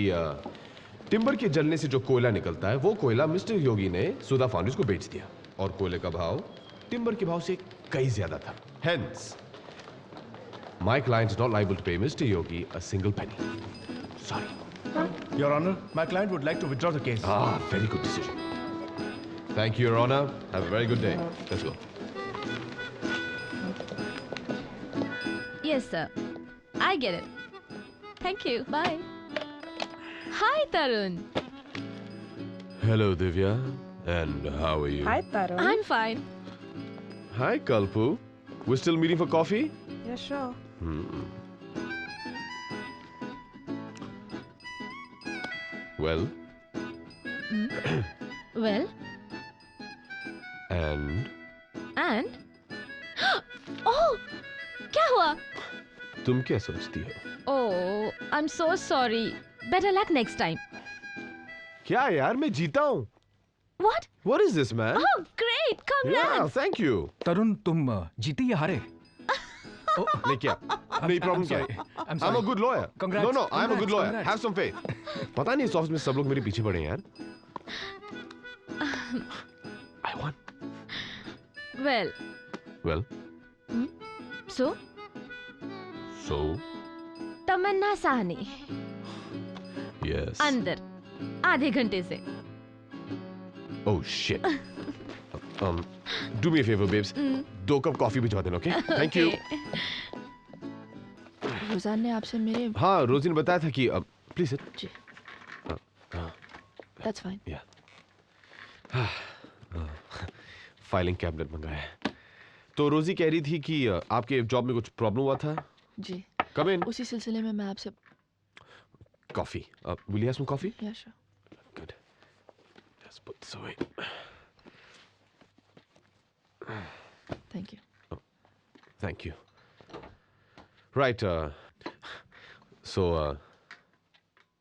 timber के जलने से जो कोयला निकलता है वो कोयला मिस्टर योगी ने सुधा फाउंड्रीज को बेच दिया और कोयले का भाव टिम्बर के भाव से कई ज्यादा था. Hence, my client is not liable to pay Mr. Yogi a single penny. Sorry. Your Honor, my client would like to withdraw the case. Very good decision. Thank you, Your Honor. Have a very good day. Let's go. Yes, sir. I get it. Thank you. Bye. Hi, Tarun. Hello, Divya. And how are you? Hi, Tarun. I'm fine. Hi, Kalpu. We're still meeting for coffee? Yeah, sure. Well? Well? And? And? Oh! क्या हुआ? तुम क्या सोचती हो? Oh, I'm so sorry. Better luck next time. क्या यार, मैं जीता हूँ. What? What is this, man? Oh, great! Congrats! Yeah, thank you. तरुण, तुम जीते या हारे? नहीं क्या? नहीं प्रॉब्लम क्या है? I'm a good lawyer. Congrats. No, I'm a good lawyer. Congrats. Have some faith. पता नहीं इस ऑफिस में सब लोग मेरे पीछे पड़े हैं यार. I won. Well. Well. So? So? Tamannaah Sahni. Yes. अंदर. आधे घंटे से. Oh shit. Do me a favor, babes. 2 cup coffee भिजवा देना, okay? Thank you. रोजान ने आपसे मेरे हाँ, रोजी ने बताया था कि प्लीज सिट. जी. That's fine. Yeah. Filing cabinet मंगाया है. तो रोजी कह रही थी कि आपके जॉब में कुछ प्रॉब्लम हुआ था. जी. Come in. उसी सिलसिले में मैं आपसे Coffee. Will you have some coffee? Yeah, sure. Good. Let's put this away. Thank you. Thank you. Right. So,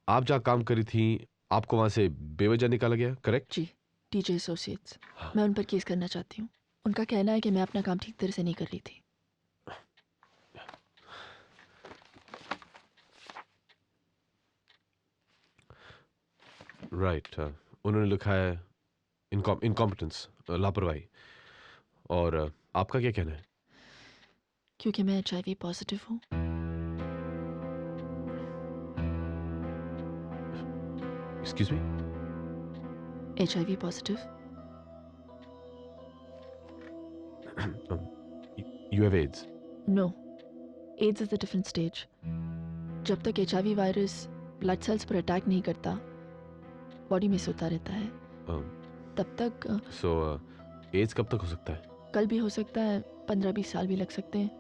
आप जहाँ काम करी थी, आपको वहाँ से बेवजह निकाला गया, correct? जी. DJ Associates. मैं उन पर केस करना चाहती हूँ. उनका कहना है कि मैं अपना काम ठीक तरह से नहीं कर रही थी. Right. उन्होंने लिखा है incompetence, लापरवाही. और आपका क्या कहना है? क्योंकि मैं HIV पॉजिटिव हूँ. Excuse me? HIV positive. You have AIDS? No. AIDS is a different stage. जब तक HIV वायरस ब्लड सेल्स पर अटैक नहीं करता, बॉडी में सोता रहता है. तब तक So, AIDS कब तक हो सकता है? कल भी हो सकता है, 15-20 साल भी लग सकते हैं.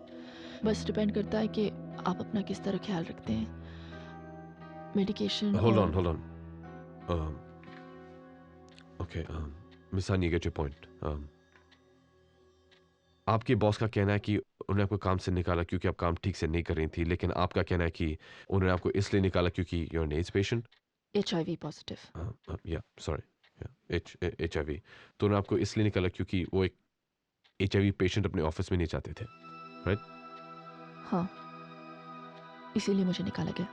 बस डिपेंड करता है कि आप अपना किस तरह ख्याल रखते हैं. Medication. Hold on. Okay, Miss Sani, get your point. आपके बॉस का कहना है कि उन्होंने आपको काम से निकाला क्योंकि आप काम ठीक से नहीं कर रही थी, लेकिन आपका कहना है कि उन्होंने आपको इसलिए निकाला क्योंकि you're an AIDS patient. HIV positive. Yeah, sorry. Yeah, HIV. तो उन्होंने आपको इसलिए निकाला क्योंकि वो एक HIV पेशेंट अपने ऑफिस में नहीं चाहते थे, right? हाँ. इसीलिए मुझे निकाला गया.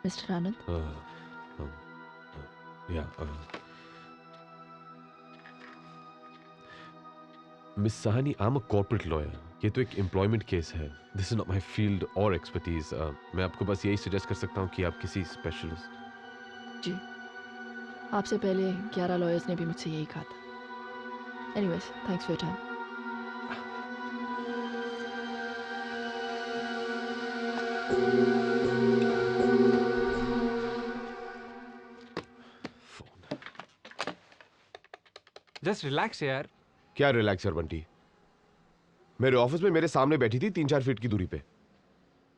Mister Anand. Miss Sahani, I'm a corporate lawyer. ये तो एक एम्प्लॉयमेंट केस है. This is not my field or expertise. मैं आपको बस यही सजेस्ट कर सकता हूँ कि आप किसी स्पेशलिस्ट. जी. आपसे पहले 11 लॉयर्स ने भी मुझसे यही कहा था. Anyways, thanks for your time. Just relax यार. क्या रिलैक्स यार बंटी? मेरे ऑफिस में मेरे सामने बैठी थी 3-4 फीट की दूरी पे.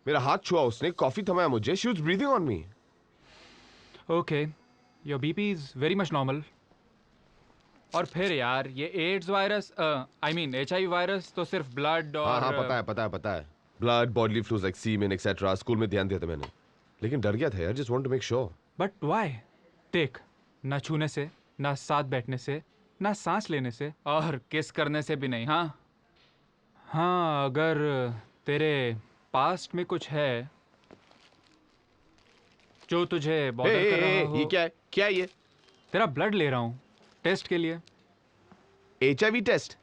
मेरा हाथ छुआ उसने, कॉफी थमाया मुझे. She was breathing on me. Okay, your BP is very much normal. और फिर यार ये AIDS virus I mean HIV virus तो सिर्फ ब्लड और हाँ पता है ब्लड बॉडली फ्लूज लाइक सीमेन एक्सेट्रा स्कूल में ध्यान दिया था मैंने, लेकिन डर गया था यार, just want to make sure. But why? देख, ना छूने से, ना साथ बैठने से, ना सांस लेने से और किस करने से भी नहीं। हाँ अगर तेरे पास्ट में कुछ है जो तुझे बॉदर कर रहा हो। ये क्या है ये? तेरा ब्लड ले रहा हूँ टेस्ट के लिए। HIV test?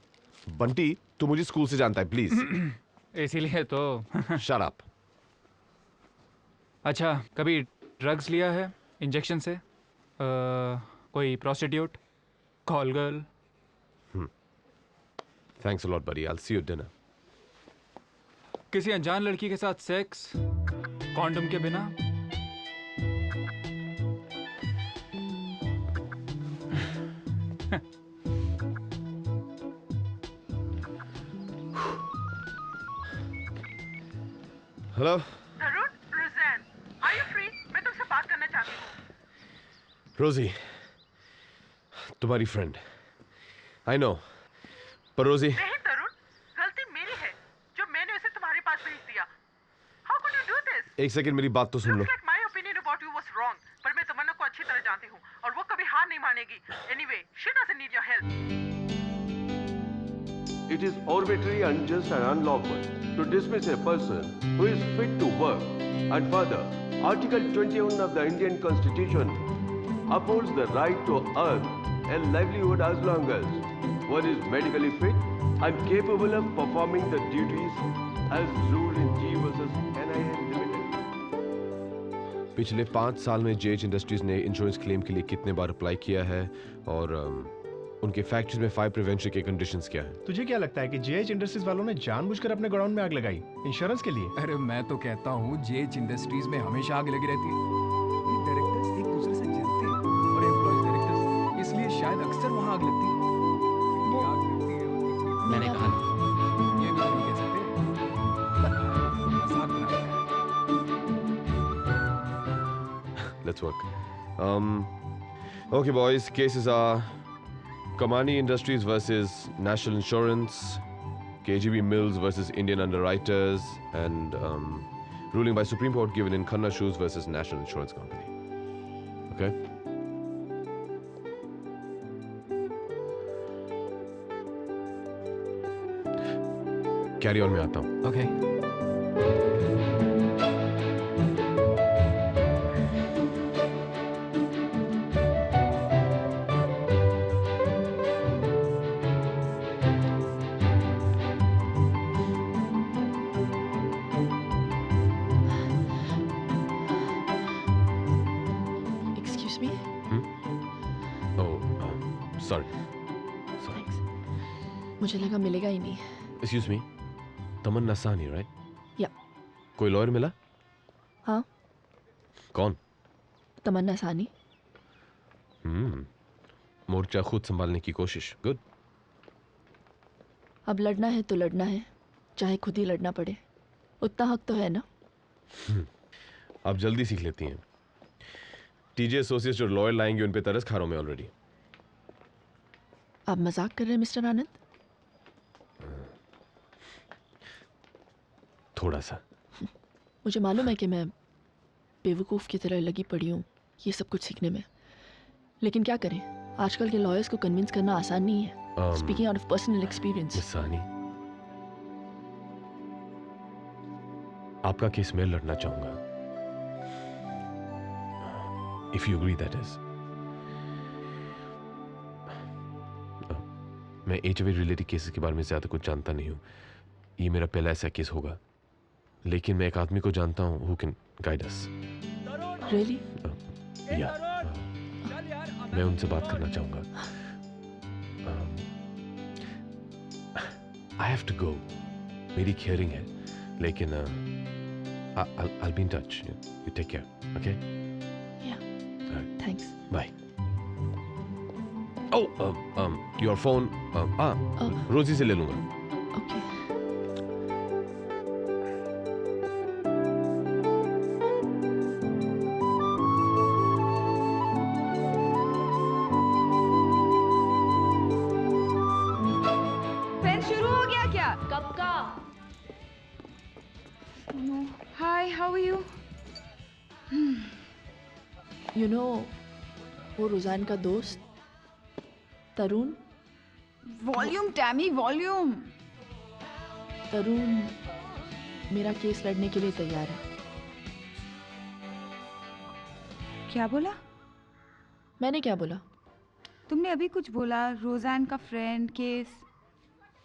बंटी तू मुझे स्कूल से जानता है प्लीज। इसीलिए तो। Shut up. अच्छा कभी ड्रग्स लिया है इंजेक्शन से? कोई prostitute, call girl? Thanks a lot buddy, I will see you at dinner. किसी अनजान लड़की के साथ सेक्स कॉन्डोम के बिना? Hello Tarun, Roseanne, are you free? मैं तुमसे बात करना चाहती हूँ। रोजी, तुम्हारी फ्रेंड। आई नो, पर रोजी। नहीं तरुण, गलती मेरी है जो मैंने उसे तुम्हारे पास भेज दिया। How could you do this? एक सेकंड मेरी बात तो सुन लो। Looks like my opinion about you was wrong, पर मैं तमन्ना को अच्छी तरह जानती हूँ और वो कभी हार नहीं मानेगी। Anyway, she doesn't need your help. It is arbitrary, unjust and unlawful to dismiss a person who is fit to work. And further, Article 21 of the Indian Constitution upholds the right to earn a livelihood as long as one is medically fit and capable of performing the duties as ruled in G versus NIA Limited. पिछले 5 साल में JH industries ने insurance claim के लिए कितने बार apply किया है और उनके फैक्ट्रीज में फायर प्रिवेंशन के कंडीशंस क्या हैं? तुझे क्या लगता है कि JH इंडस्ट्रीज वालों ने जानबूझकर अपने गोडाउन में आग लगाई इंश्योरेंस के लिए? अरे मैं तो कहता हूँ JH इंडस्ट्रीज में हमेशा आग लगी रहती है। डायरेक्टर्स एक दूसरे से जलते हैं और एम्प्लॉयज डायरेक्टर्स, इसलिए शायद अक्सर वहाँ आग लगती है। आग लगती है मैंने कहा ये भी नहीं कह सकते, मजाक बना रहा है। Let's work. Okay boys, cases are Kamani Industries versus National Insurance, KGB Mills versus Indian Underwriters, and ruling by Supreme Court given in Khanna Shoes versus National Insurance Company. Okay? Carry on में आता हूँ. Okay. मुझे लगा मिलेगा ही नहीं। Excuse me, तमन्ना सानी, right? या। कोई लॉयर मिला? हाँ। कौन? तमन्ना सानी। मोर्चा खुद संभालने की कोशिश, गुड। अब लड़ना है तो लड़ना है, चाहे खुद ही लड़ना पड़े, उतना हक तो है ना। आप जल्दी सीख लेती हैं। TJ एसोसिएट्स जो लॉयर लाएंगे उन पे तरस खा रहा हूं मैं ऑलरेडी। आप मजाक कर रहे हैं मिस्टर आनंद? थोड़ा सा। मुझे मालूम है कि मैं बेवकूफ़ की तरह लगी पड़ी हूँ ये सब कुछ सीखने में, लेकिन क्या करें, आजकल के लॉयर्स को कन्विंस करना आसान नहीं है। Speaking out of personal experience. Miss सानी, आपका केस मैं लड़ना चाहूंगा। If you agree, that is. मैं HIV रिलेटेड केसेस के बारे में ज्यादा कुछ जानता नहीं हूँ। ये मेरा पहला ऐसा केस होगा, लेकिन मैं एक आदमी को जानता हूँ who can guide us. Really? या मैं उनसे बात करना चाहूँगा। I have to go. मेरी एक hearing है, लेकिन I'll be in touch. You take care, okay? Yeah. Thanks. Bye. Oh, your phone. रोजी से ले लूँगा. Okay. Hi, how are you? You know, वो रुझान का दोस्त Tarun. Volume Tammy, volume. Tarun मेरा केस लड़ने के लिए तैयार है। क्या बोला? मैंने क्या बोला? तुमने अभी कुछ बोला, रोजान का फ्रेंड केस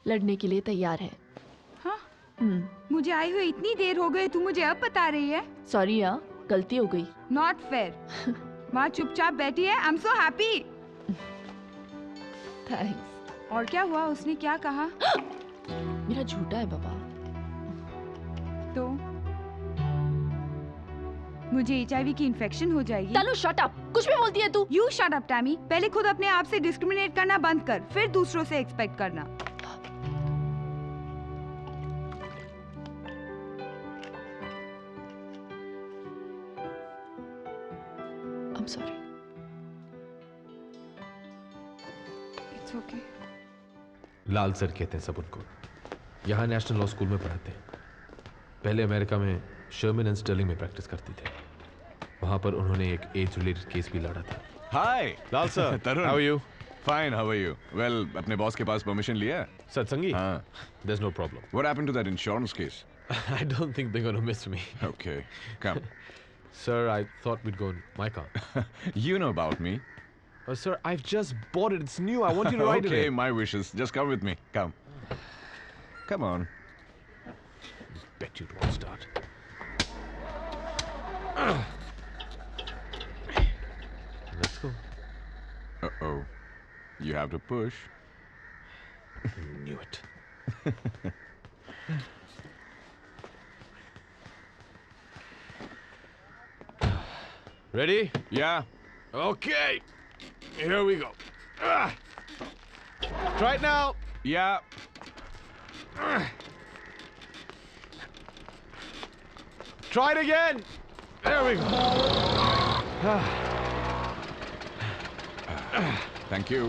लड़ने के लिए तैयार है। हाँ? मुझे आई हुई इतनी देर हो गई, तू मुझे अब बता रही है? सॉरी यार, गलती हो गई। Not fair. वहाँ चुपचाप बैठी है। I am so happy. Thanks. और क्या हुआ? उसने क्या कहा? मेरा झूठा है बाबा। तो मुझे HIV की इन्फेक्शन हो जाएगी। तनु शट अप, कुछ भी बोलती है तू। You shut up Tammy. पहले खुद अपने आप से डिस्क्रिमिनेट करना बंद कर, फिर दूसरों से एक्सपेक्ट करना। I'm sorry. It's okay. Lal sir कहते हैं सब उनको। यहाँ नेशनल लॉ स्कूल में पढ़ाते हैं। पहले अमेरिका में शर्मन एंड स्टर्लिंग में प्रैक्टिस करते थे। वहाँ पर उन्होंने एक एज रिलेटेड केस भी लड़ा था। Hi Lal sir. Tarun, how are you? Fine, how are you? Well, अपने बॉस के पास परमिशन लिया? सत्संगी? हाँ। There's no problem. What happened to that insurance case? I don't think they're going to miss me. Okay, come. Sir, I thought we'd go in my car. You know about me. Sir, I've just bought it. It's new. I want you to ride Okay, it. my wishes. Just come with me. Come. Come on. Bet you won't start. Let's go. Uh-oh. You have to push. Knew it. Ready? Yeah. Okay. Here we go. Try it now. Yeah. Try it again. There we go. Thank you.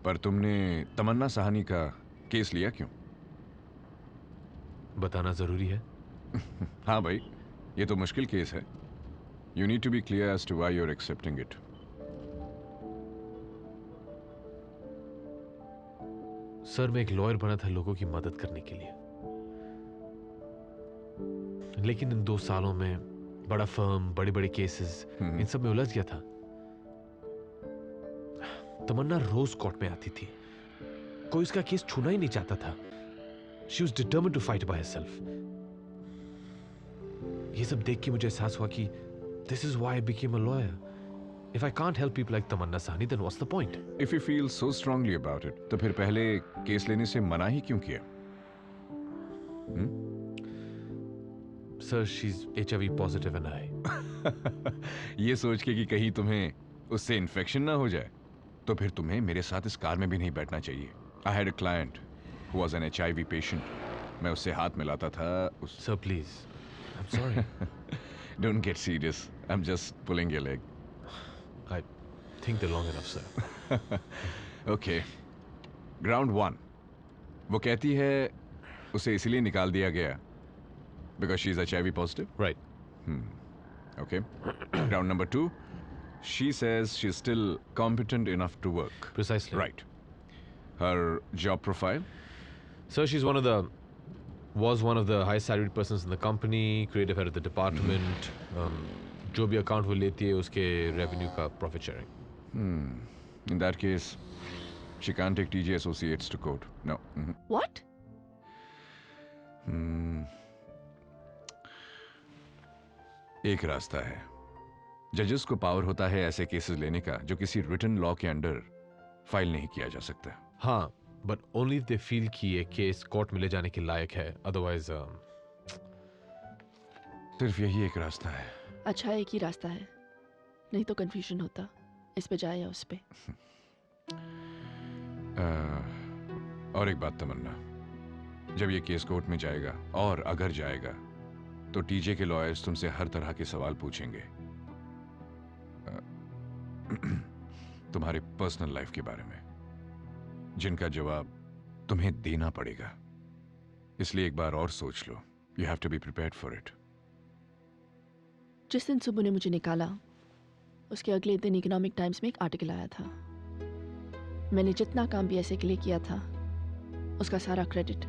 पर तुमने तमन्ना साहनी का case लिया क्यों? बताना जरूरी है? हाँ भाई, ये तो मुश्किल केस है। You need to be clear as to why you're accepting it. Sir, मैं एक लॉयर बना था लोगों की मदद करने के लिए, लेकिन इन 2 सालों में बड़ा फर्म, बड़े बड़े केसेस, इन सब में उलझ गया था। तमन्ना रोज कोर्ट में आती थी, कोई उसका केस छूना ही नहीं चाहता था। She was determined to fight by herself. ये सब देख के मुझे एहसास हुआ कि this is why I became a lawyer. If I can't help people like Tamanna Sahni, then what's the point? If you feel so strongly about it, तो फिर पहले केस लेने से मना ही क्यों किया? Sir, she's HIV positive and I. ये सोच के कि कहीं तुम्हें उससे इन्फेक्शन ना हो जाए, तो फिर तुम्हें मेरे साथ इस कार में भी नहीं बैठना चाहिए। I had a client who was an HIV patient. मैं उससे हाथ मिलाता था। Sir, please. I'm sorry. Don't get serious. I'm just pulling your leg. I think they're long enough, sir. Okay. Ground 1. वो कहती है उसे इसलिए निकाल दिया गया because she's HIV positive? Right. Okay. Ground number 2. She says she's still competent enough to work. Precisely. Right. Her job profile? Sir, she's was one of the highest salaried persons in the company, creative head of the department. जो भी account वो लेती है उसके revenue का profit sharing. In that case, she can't take TJ Associates to court. No. What? एक रास्ता है। जजेस को पावर होता है ऐसे केसेस लेने का जो किसी रिटन लॉ के अंडर फाइल नहीं किया जा सकता। हाँ, but only if they feel कि ये केस कोर्ट में ले जाने के लायक है। Otherwise, सिर्फ यही एक रास्ता है। अच्छा, एक ही रास्ता है, नहीं तो कंफ्यूजन होता। इस पे जाए या उस पे। और एक बात तमन्ना, जब ये केस कोर्ट में जाएगा और अगर जाएगा तो टीजे के लॉयर्स तुमसे हर तरह के सवाल पूछेंगे तुम्हारे पर्सनल लाइफ के बारे में। जिनका जवाब तुम्हें देना पड़ेगा। इसलिए एक बार और सोच लो। You have to be prepared for it. जिस दिन सुबह ने मुझे निकाला उसके अगले दिन इकोनॉमिक टाइम्स में एक आर्टिकल आया था। मैंने जितना काम भी ऐसे के लिए किया था उसका सारा क्रेडिट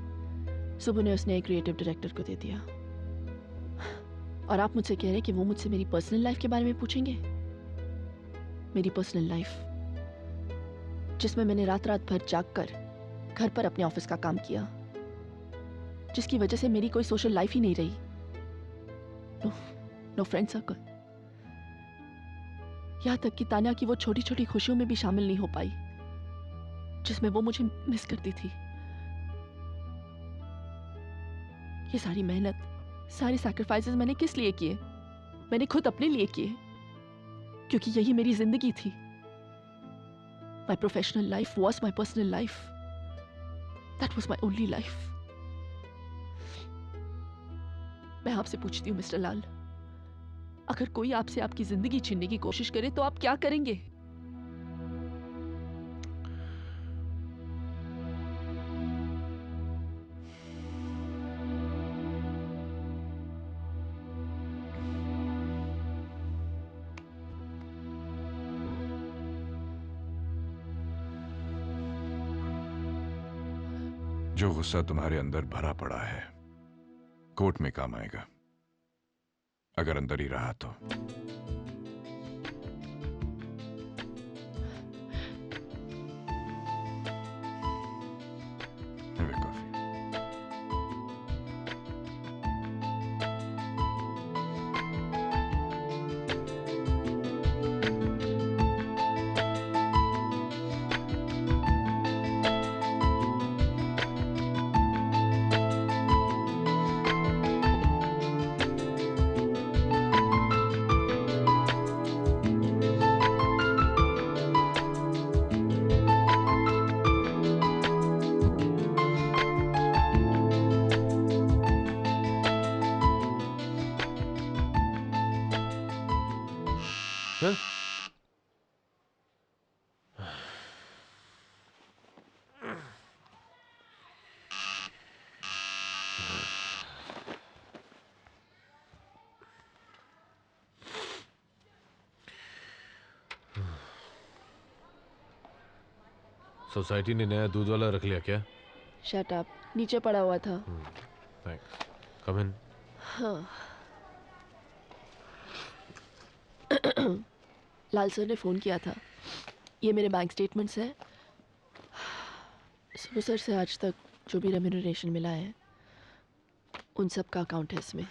सुबह ने उसने एक क्रिएटिव डायरेक्टर को दे दिया। और आप मुझसे कह रहे हैं कि वो मुझसे मेरी पर्सनल लाइफ के बारे में पूछेंगे? मेरी पर्सनल लाइफ जिसमें मैंने रात रात भर जाग कर घर पर अपने ऑफिस का काम किया, जिसकी वजह से मेरी कोई सोशल लाइफ ही नहीं रही। No friend circle. यहां तक कि तान्या की वो छोटी छोटी खुशियों में भी शामिल नहीं हो पाई जिसमें वो मुझे मिस करती थी। ये सारी मेहनत, सारे सैक्रिफाइसेस मैंने किस लिए किए? मैंने खुद अपने लिए किए, क्योंकि यही मेरी जिंदगी थी। My professional life was my personal life. That was my only life. मैं आपसे पूछती हूँ मिस्टर लाल, अगर कोई आपसे आपकी जिंदगी छीनने की कोशिश करे तो आप क्या करेंगे? जो गुस्सा तुम्हारे अंदर भरा पड़ा है कोर्ट में काम आएगा, अगर अंदर ही रहा तो। सोसाइटी ने नया दूध वाला रख लिया क्या? शट अप, नीचे पड़ा हुआ था। थैंक्स। कम इन। हाँ। लाल सर ने फ़ोन किया था। ये मेरे बैंक स्टेटमेंट्स हैं। सुबह सर से आज तक जो भी रेम्यूनरेशन मिला है उन सब का अकाउंट है इसमें।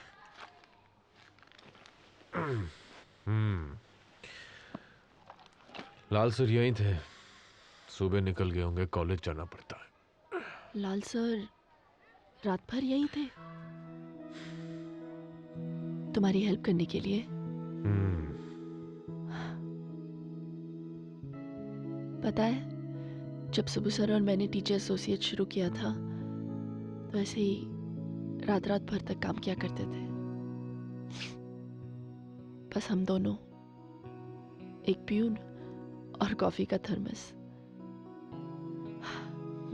लाल सर यहीं थे, सुबह निकल गए होंगे, कॉलेज जाना पड़ता है। लाल सर रात भर यहीं थे तुम्हारी हेल्प करने के लिए? पता है, जब सुबह सर और मैंने टीचर एसोसिएट शुरू किया था तो ऐसे ही रात रात भर तक काम किया करते थे, बस हम दोनों, एक प्यून और कॉफी का thermos.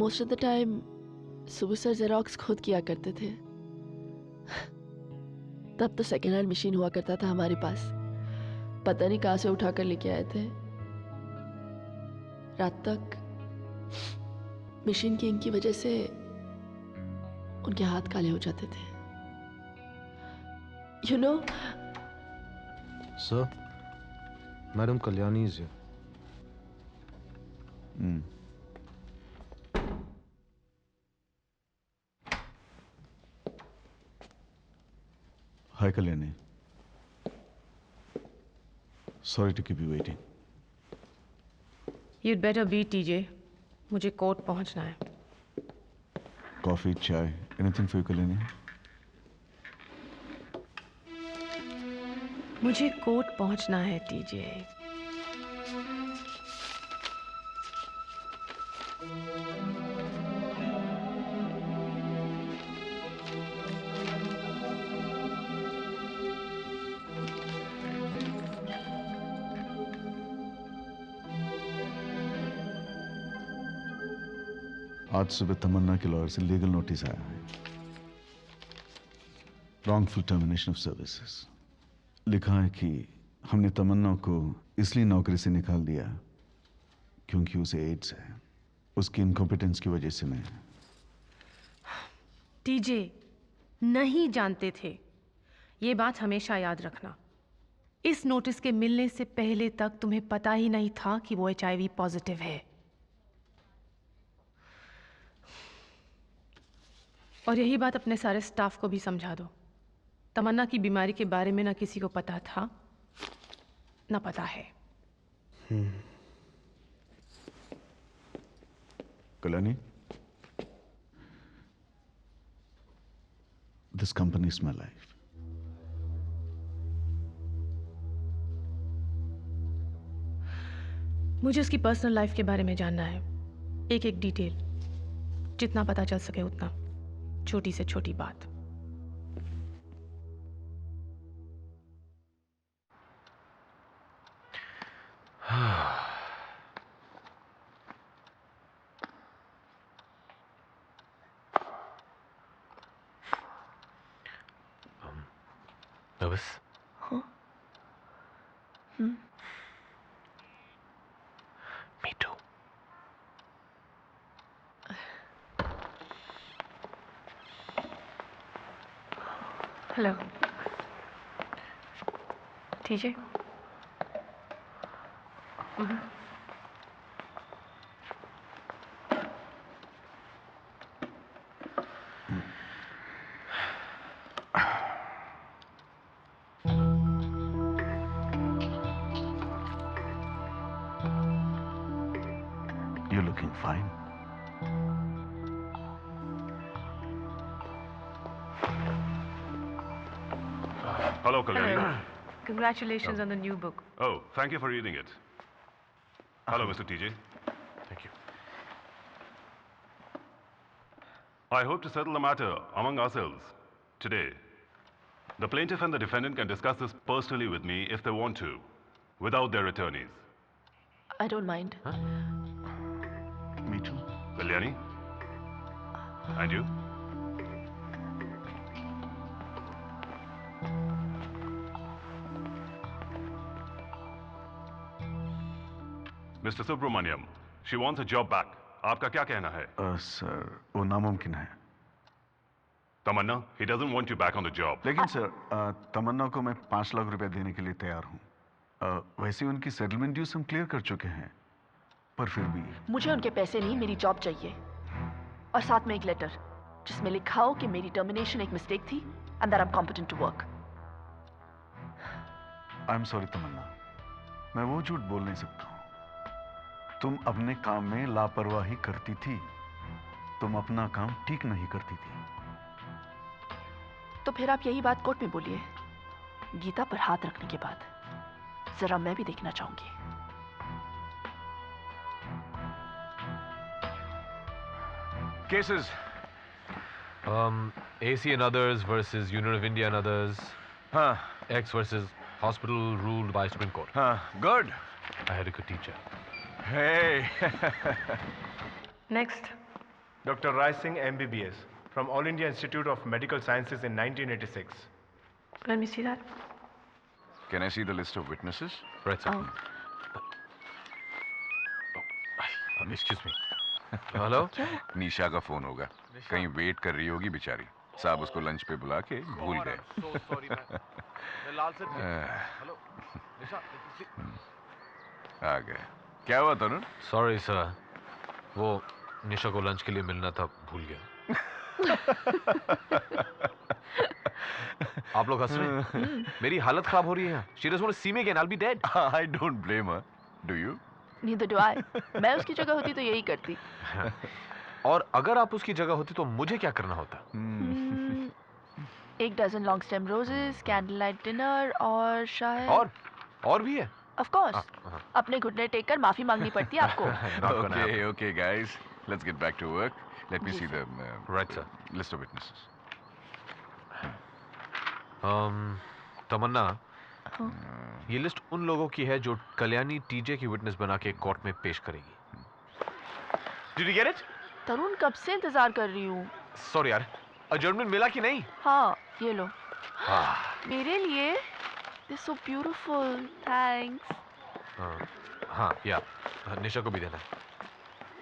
Most of the time सुबह सर जेरोक्स खुद किया करते थे। तब तो सेकेंड हैंड मशीन हुआ करता था हमारे पास, पता नहीं कहाँ से उठा कर लेके आए थे। रात तक मशीन की इंक की वजह से उनके हाथ काले हो जाते थे। You know sir, madam Kalyani is here. Hi, Kalyani. Sorry to keep you waiting. You'd better be, TJ. मुझे कोर्ट पहुंचना है। Coffee, chai, anything for you, Kalyani? मुझे कोर्ट पहुंचना है, TJ। आज सुबह तमन्ना के लॉयर से लीगल नोटिस आया है, रॉन्गफुल टर्मिनेशन ऑफ सर्विसेज। लिखा है कि हमने तमन्ना को इसलिए नौकरी से निकाल दिया क्योंकि उसे एड्स है। उसकी इनकॉम्पिटेंस की वजह से मैं टीजे नहीं जानते थे, ये बात हमेशा याद रखना। इस नोटिस के मिलने से पहले तक तुम्हें पता ही नहीं था कि वो HIV पॉजिटिव है। और यही बात अपने सारे स्टाफ को भी समझा दो। तमन्ना की बीमारी के बारे में ना किसी को पता था ना पता है। Kalyani, this company is my life. मुझे उसकी पर्सनल लाइफ के बारे में जानना है, एक एक डिटेल, जितना पता चल सके उतना, छोटी से छोटी बात। Nervous? Huh? Me too. Hello TJ. You're looking fine. Hello, Kalyani. Hello. Congratulations on the new book. Oh, thank you for reading it. Hello, Mr. TJ. Thank you. I hope to settle the matter among ourselves today. The plaintiff and the defendant can discuss this personally with me if they want to, without their attorneys. I don't mind. Me too. Kalyani? And you? Mr. Subramaniam, she wants a job back. आपका क्या कहना है? Sir, वो नामुमकिन है। तमन्ना, he doesn't want you back on the job. लेकिन sir, तमन्ना को मैं 5 लाख रुपए देने के लिए तैयार हूँ। वैसे उनकी सेटलमेंट ड्यूज हम क्लियर कर चुके हैं, पर फिर भी मुझे उनके पैसे नहीं, मेरी जॉब चाहिए। और साथ में एक लेटर जिसमें लिखा हो कि मेरी टर्मिनेशन एक मिस्टेक थी and that I am competent to work. I am sorry Tamanna, मैं वो झूठ बोल नहीं सकता हूँ। तुम अपने काम में लापरवाही करती थी, तुम अपना काम ठीक नहीं करती थी। तो फिर आप यही बात कोर्ट में बोलिए, गीता पर हाथ रखने के बाद। जरा मैं भी देखना चाहूंगी। Cases. AC and others versus Union of India and others. X versus hospital ruled by Supreme Court. Good. I had a good teacher. Hey. Next. Dr. Rai Singh, MBBS, from All India Institute of Medical Sciences in 1986. Let me see that. Can I see the list of witnesses? Right, sir. Excuse me. Hello? Nisha का phone होगा, कहीं wait कर रही होगी बेचारी। साहब उसको lunch पे बुला के भूल गए। आ गए। क्या हुआ तरुण? Sorry sir, वो निशा को लंच के लिए मिलना था, भूल गया। आप लोग हंस रहे हैं? मेरी हालत खराब हो रही है। She doesn't want to see me again. I'll be dead. I don't blame her. Do you? Neither do I. मैं उसकी जगह होती तो यही करती। और अगर आप उसकी जगह होती तो मुझे क्या करना होता? 1 dozen long stem roses, candle light dinner और शायद और भी है? Of course. अपने घुटने टेक कर माफी मांगनी पड़ती है आपको। Okay, guys. Let's get back to work. Let me see the right, sir. List of witnesses. तमन्ना, ये लिस्ट उन लोगों की है जो कल्याणी टीजे की विटनेस बना के कोर्ट में पेश करेगी। Did you get it? तरुण कब से इंतजार कर रही हूँ। सॉरी यार, एडजर्नमेंट मिला कि नहीं? हाँ ये लो, हाँ मेरे लिए। This so beautiful, thanks. हाँ या निशा को भी देना।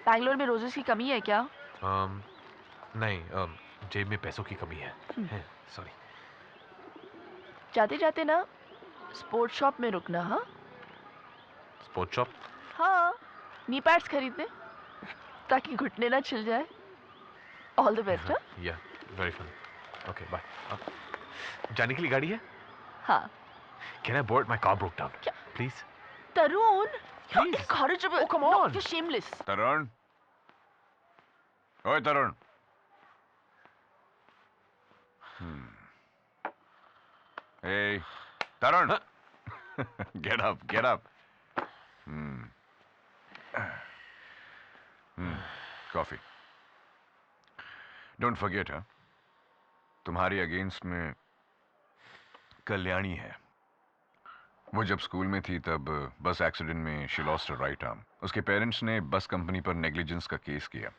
बैंगलोर में रोजेस की कमी है क्या? नहीं, जेब में पैसों की कमी है। सॉरी। जाते जाते ना स्पोर्ट्स शॉप में रुकना। हाँ स्पोर्ट्स शॉप? हाँ, नी पैड्स खरीदने ताकि घुटने ना छिल जाए। All the best. Yeah very fun. Okay bye. जाने के लिए गाड़ी है? हाँ। Can I board? My car broke down. Please. Tarun, you're incorrigible. Oh, come on. No, you're shameless. तरुण, ओए तरुण। Hey, Tarun. Get up, get up. Coffee. Don't forget, huh? तुम्हारी against में कल्याणी है। वो जब स्कूल में थी तब बस एक्सीडेंट में she lost her right arm. उसके पेरेंट्स ने बस कंपनी पर नेग्लिजेंस का केस किया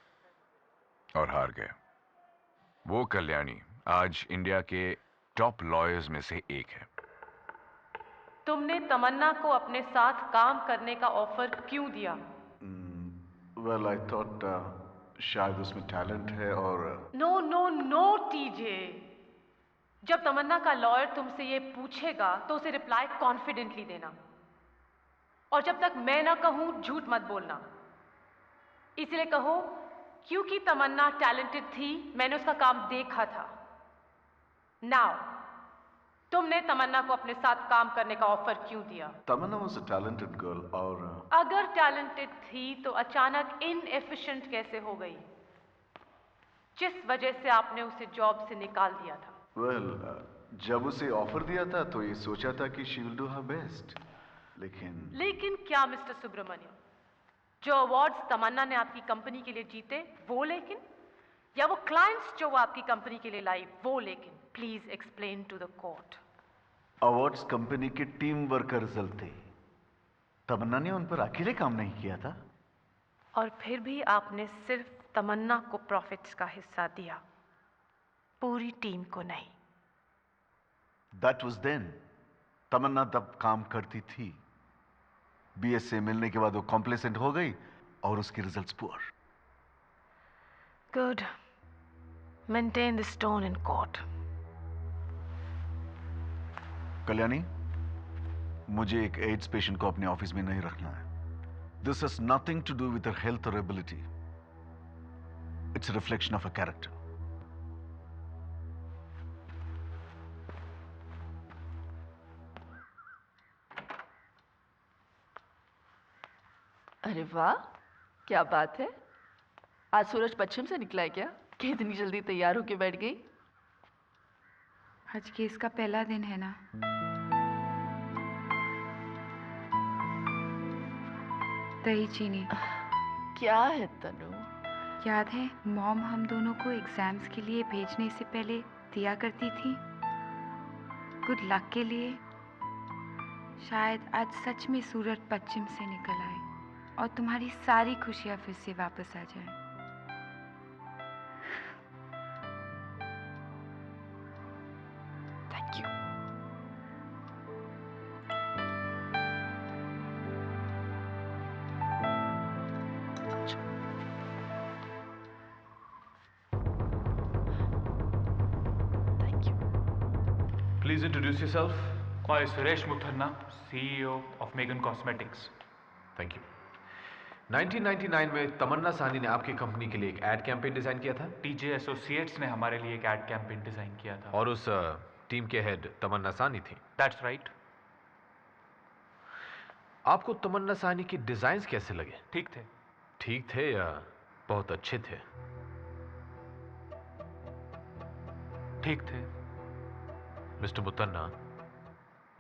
और हार गए। वो कल्याणी आज इंडिया के टॉप लॉयर्स में से एक है। तुमने तमन्ना को अपने साथ काम करने का ऑफर क्यों दिया? वेल आई थॉट शायद उसमें टैलेंट है और नो नो नो टीजे, जब तमन्ना का लॉयर तुमसे ये पूछेगा तो उसे रिप्लाई कॉन्फिडेंटली देना, और जब तक मैं ना कहूं झूठ मत बोलना। इसलिए कहो क्योंकि तमन्ना टैलेंटेड थी, मैंने उसका काम देखा था। नाउ तुमने तमन्ना को अपने साथ काम करने का ऑफर क्यों दिया? तमन्ना वाज अ टैलेंटेड गर्ल और अगर टैलेंटेड थी तो अचानक इनएफिशिएंट कैसे हो गई, जिस वजह से आपने उसे जॉब से निकाल दिया था? वेल जब उसे ऑफर दिया था तो ये सोचा था कि she will do her best, लेकिन क्या मिस्टर सुब्रमण्यम, जो अवार्ड्स तमन्ना ने आपकी कंपनी के लिए जीते वो लेकिन, या वो क्लाइंट्स जो वो आपकी कंपनी के लिए लाई वो लेकिन? Please explain to the court. Awards company के टीम वर्क का रिजल्ट थे। तमन्ना ने उन पर अकेले काम नहीं किया था। और फिर भी आपने सिर्फ तमन्ना को प्रॉफिट्स का हिस्सा दिया, पूरी टीम को नहीं। That was then. तमन्ना तब काम करती थी। बीएस से मिलने के बाद वो कॉम्प्लेसेंट हो गई और उसके results poor. Good, maintain the tone in court. Kalyani, मुझे एक एड्स पेशेंट को अपने ऑफिस में नहीं रखना है। This has nothing to do with her health और ability. It's a reflection of a character. अरे वाह, क्या बात है। आज सूरज पश्चिम से निकला है क्या कि इतनी जल्दी तैयार होके बैठ गई? आज केस का पहला दिन है ना। दही चीनी। क्या है तनु? याद है मॉम हम दोनों को एग्जाम्स के लिए भेजने से पहले दिया करती थी, गुड लक के लिए। शायद आज सच में सूरज पश्चिम से निकल आए और तुम्हारी सारी खुशियां फिर से वापस आ जाए। Thank you. Please introduce yourself. My Suresh Muthanna, CEO of Megan Cosmetics. Thank you. 1999 में तमन्ना साहनी ने आपकी कंपनी के लिए एक एड कैंपेन डिजाइन किया था। TJ एसोसिएट्स ने हमारे लिए एक एड कैंपेन डिजाइन किया था। और उस टीम के हेड तमन्ना साहनी थी। That's right. आपको तमन्ना साहनी की डिजाइन्स कैसे लगे? ठीक थे। ठीक थे या बहुत अच्छे थे? ठीक थे। मिस्टर मुतन्ना,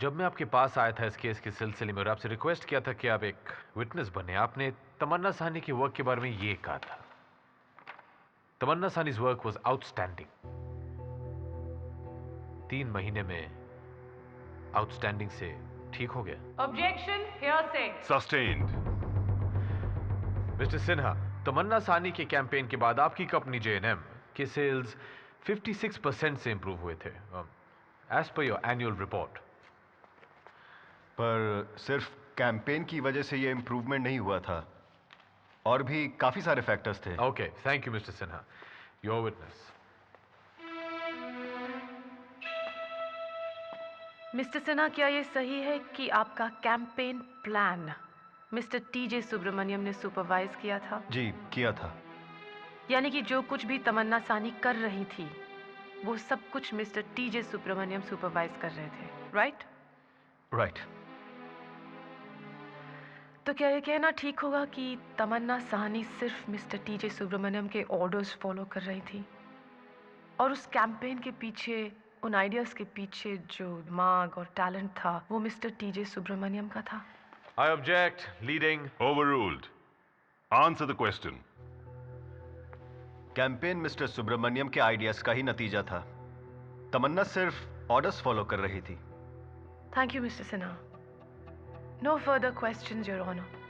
जब मैं आपके पास आया था इस केस के सिलसिले में और आपसे रिक्वेस्ट किया था कि आप एक विटनेस बने, आपने तमन्ना साहनी के वर्क के बारे में ये कहा था, तमन्ना साहनी's वर्क was outstanding। 3 महीने में आउटस्टैंडिंग से ठीक हो गया। Objection, hearsay. Sustained. Mister Sinha, Tamanna Sani के कैंपेन के बाद आपकी कंपनी J&M के सेल्स 56% से इंप्रूव हुए थे, as per your annual report. पर सिर्फ कैंपेन की वजह से ये इम्प्रूवमेंट नहीं हुआ था, और भी काफी सारे फैक्टर्स थे। Okay, thank you mister Sinha, your witness. Mister Sinha, क्या ये सही है कि आपका campaign plan mister TJ Subramaniam ने सुपरवाइज किया था? जी, किया था। यानी कि जो कुछ भी तमन्ना सानी कर रही थी वो सब कुछ मिस्टर टीजे सुब्रमण्यम सुपरवाइज कर रहे थे, राइट? राइट। तो क्या ये कहना ठीक होगा कि तमन्ना सानी सिर्फ मिस्टर टीजे सुब्रमण्यम के ऑर्डर्स फॉलो कर रही थी, और उस कैंपेन के पीछे, उन आइडियाज के पीछे जो दिमाग और टैलेंट था वो मिस्टर टीजे सुब्रमण्यम का था? I object. Leading. Overruled. Answer the question. Campaign mister Subramaniam के आइडियाज का ही नतीजा था। तमन्ना सिर्फ ऑर्डर्स फॉलो कर रही थी। Thank you mister Sinha. No further questions your honour.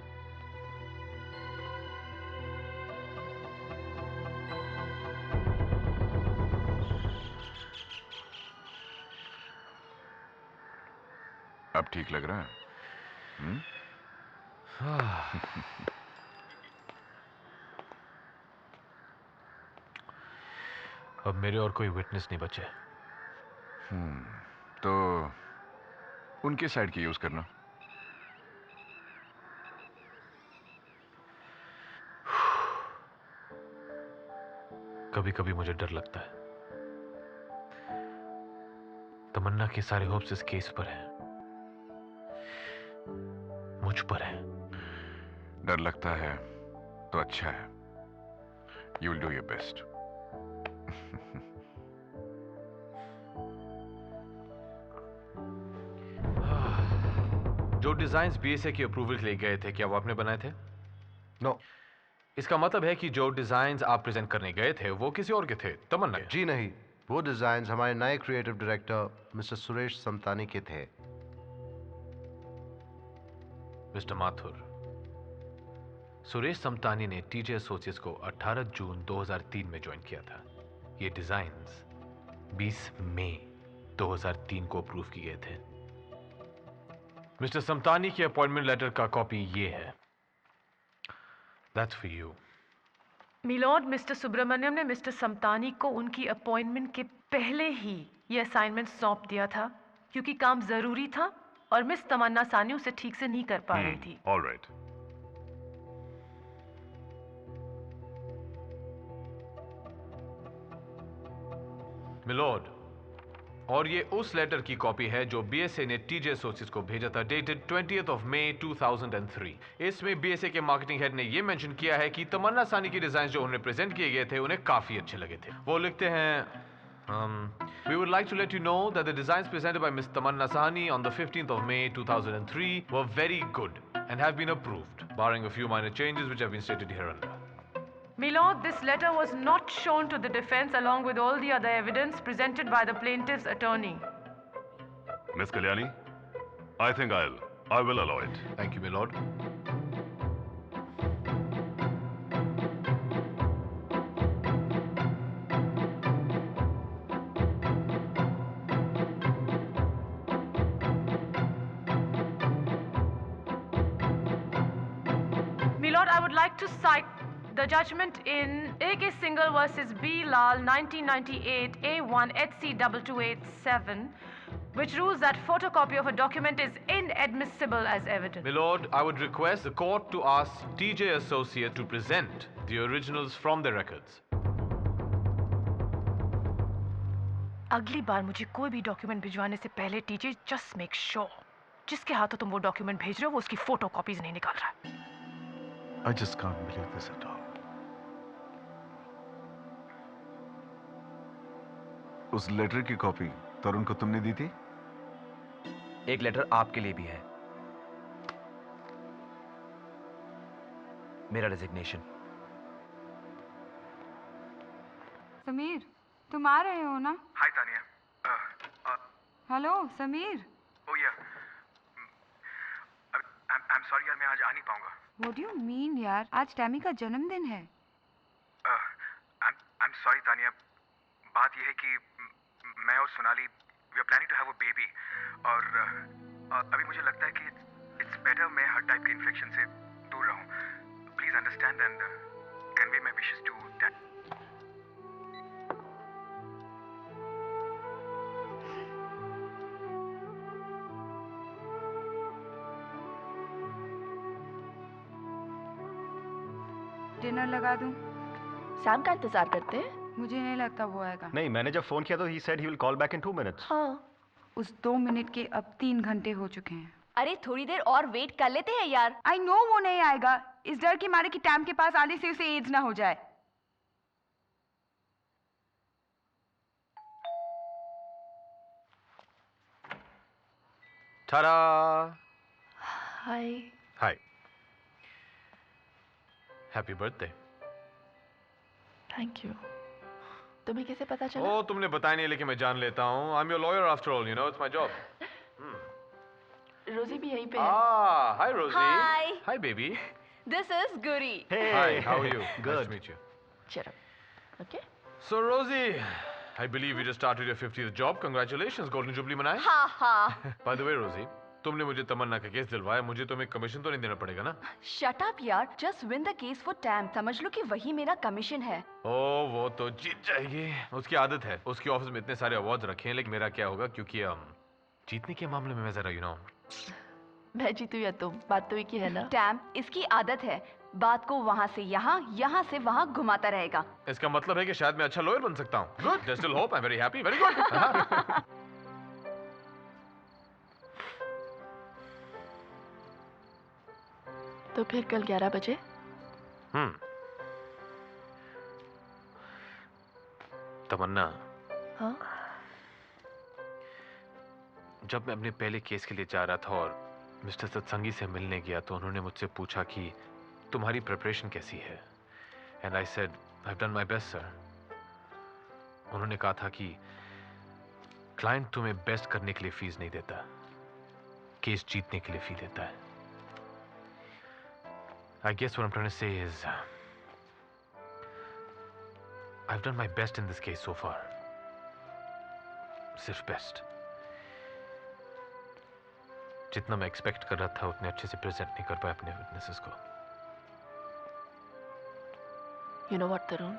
अब ठीक लग रहा है? अब मेरे और कोई विटनेस नहीं बचे। तो उनके साइड की यूज करना। कभी कभी मुझे डर लगता है। तमन्ना के सारे होप्स इस केस पर हैं, मुझ पर है। डर लगता है तो अच्छा है। You will do your best. जो डिजाइन्स बीएसए की अप्रूवल के लिए गए थे, क्या वो आपने बनाए थे? नो। इसका मतलब है कि जो डिजाइन्स आप प्रेजेंट करने गए थे वो किसी और के थे, तमन्ना के? जी नहीं, वो डिजाइन्स हमारे नए creative director mister Suresh Samtani के थे। मिस्टर माथुर, सुरेश समतानी ने टीजे एसोसिएट्स को 18 जून 2003 में ज्वाइन किया था। ये डिजाइन्स 20 मई 2003 को अप्रूव किए गए थे। मिस्टर समतानी के अपॉइंटमेंट लेटर का कॉपी ये है। That's for you. Milord, mister Subramaniam ने मिस्टर समतानी को उनकी अपॉइंटमेंट के पहले ही ये असाइनमेंट सौंप दिया था, क्योंकि काम जरूरी था और मिस तमन्ना सानी उसे ठीक से नहीं कर पा रही थी। All right. मिलॉर्ड, और ये उस लेटर की कॉपी है जो बीएसए ने टीजे एसोसिएट्स को भेजा था, डेटेड 20th of May 2003। इसमें बीएसए के मार्केटिंग हेड ने ये मेंशन किया है कि तमन्ना सानी के डिजाइन जो उन्हें प्रेजेंट किए गए थे उन्हें काफी अच्छे लगे थे। वो लिखते हैं, we would like to let you know that the designs presented by Miss Tamanna Sahni on the 15th of May 2003 were very good and have been approved, barring a few minor changes which have been stated hereunder. Milord, this letter was not shown to the defense along with all the other evidence presented by the plaintiff's attorney. Miss Kalyani, I think I will allow it. Thank you, my lord. Milord, I would like to cite the judgment in AK Singhal versus B. Lal 1998 A1 HC 2287, which rules that photocopy of a document is inadmissible as evidence. My lord, I would request the court to ask TJ Associate to present the originals from their records. अगली बार मुझे कोई भी document भिजवाने से पहले TJ just make sure जिसके हाथों तुम वो डॉक्यूमेंट भेज रहे हो वो उसकी फोटो कॉपीज नहीं निकाल रहा है। I just can't believe this at all. उस लेटर की कॉपी तरुण को तुमने दी थी? एक लेटर आपके लिए भी है, मेरा रेजिग्नेशन। समीर, तुम आ रहे हो ना? हाय तानिया। हेलो समीर। ओ या, आई एम सॉरी यार, मैं आज आ नहीं पाऊंगा। What do you mean यार? आज टैमी का जन्मदिन है। I'm sorry तानिया, बात यह है कि मैं और Sonali we are planning to have a baby और अभी मुझे लगता है कि it's better मैं हर टाइप के इन्फेक्शन से दूर रहूं। Please understand and convey my wishes to Dad. Dinner लगा दूं? सैम का इंतजार करते हैं। मुझे नहीं लगता वो आएगा। नहीं, मैंने जब फोन किया तो he said he will call back in 2 minutes. हाँ। उस 2 मिनट के अब 3 घंटे हो चुके हैं। अरे थोड़ी देर और वेट कर लेते हैं यार। I know वो नहीं आएगा, इस डर के मारे कि टैम के पास आने से उसे एड्स ना हो जाए। Ta-da! Hi. Hi. Happy birthday. Thank you. तुम्हें कैसे पता चला? ओ, तुमने बताया नहीं लेकिन मैं जान लेता हूँ। I'm your lawyer after all, you know, it's my job. रोजी भी यहीं पे है। Ah, hi Rosie. Hi. Hi baby. This is Guri. Hi, how are you? Good. Nice to meet you. Cheer up. Okay? So Rosie, I believe you just started your 50th job. Congratulations, Golden Jubilee मनाए? Ha ha. By the way, Rosie, तुमने मुझे तमन्ना का case दिलवाया, मुझे तुम्हें commission तो नहीं देना पड़ेगा ना? Shut up यार. Just win the case for Tam. समझ लो कि वही मेरा कमीशन है. ओ, वो तो जीत जाएगी। उसकी आदत है। उसके ऑफिस में इतने सारे अवार्ड्स रखे हैं, लेकिन मेरा क्या होगा क्योंकि जीतने के मामले में मैं जरा मैं जीतू या तुम, बात तो एक ही है ना। टैम, इसकी आदत है बात को वहाँ से यहाँ, यहाँ से वहाँ घुमाता रहेगा। इसका मतलब है कि शायद मैं अच्छा लॉयर बन सकता हूँ। Good, there's still hope. I'm very happy. Very good. तो फिर कल 11 बजे? तमन्ना, हाँ? जब मैं अपने पहले केस के लिए जा रहा था और मिस्टर सत्संगी से मिलने गया तो उन्होंने मुझसे पूछा कि तुम्हारी प्रिपरेशन कैसी है। And I said I have done my best sir. उन्होंने कहा था कि क्लाइंट तुम्हें बेस्ट करने के लिए फीस नहीं देता, केस जीतने के लिए फी देता है। I guess what I am trying to say is I have done my best in this case so far. सिर्फ बेस्ट। जितना मैं एक्सपेक्ट कर रहा था उतने अच्छे से प्रेजेंट नहीं कर पाया अपने विटनेसेस को। You know what, तरुण?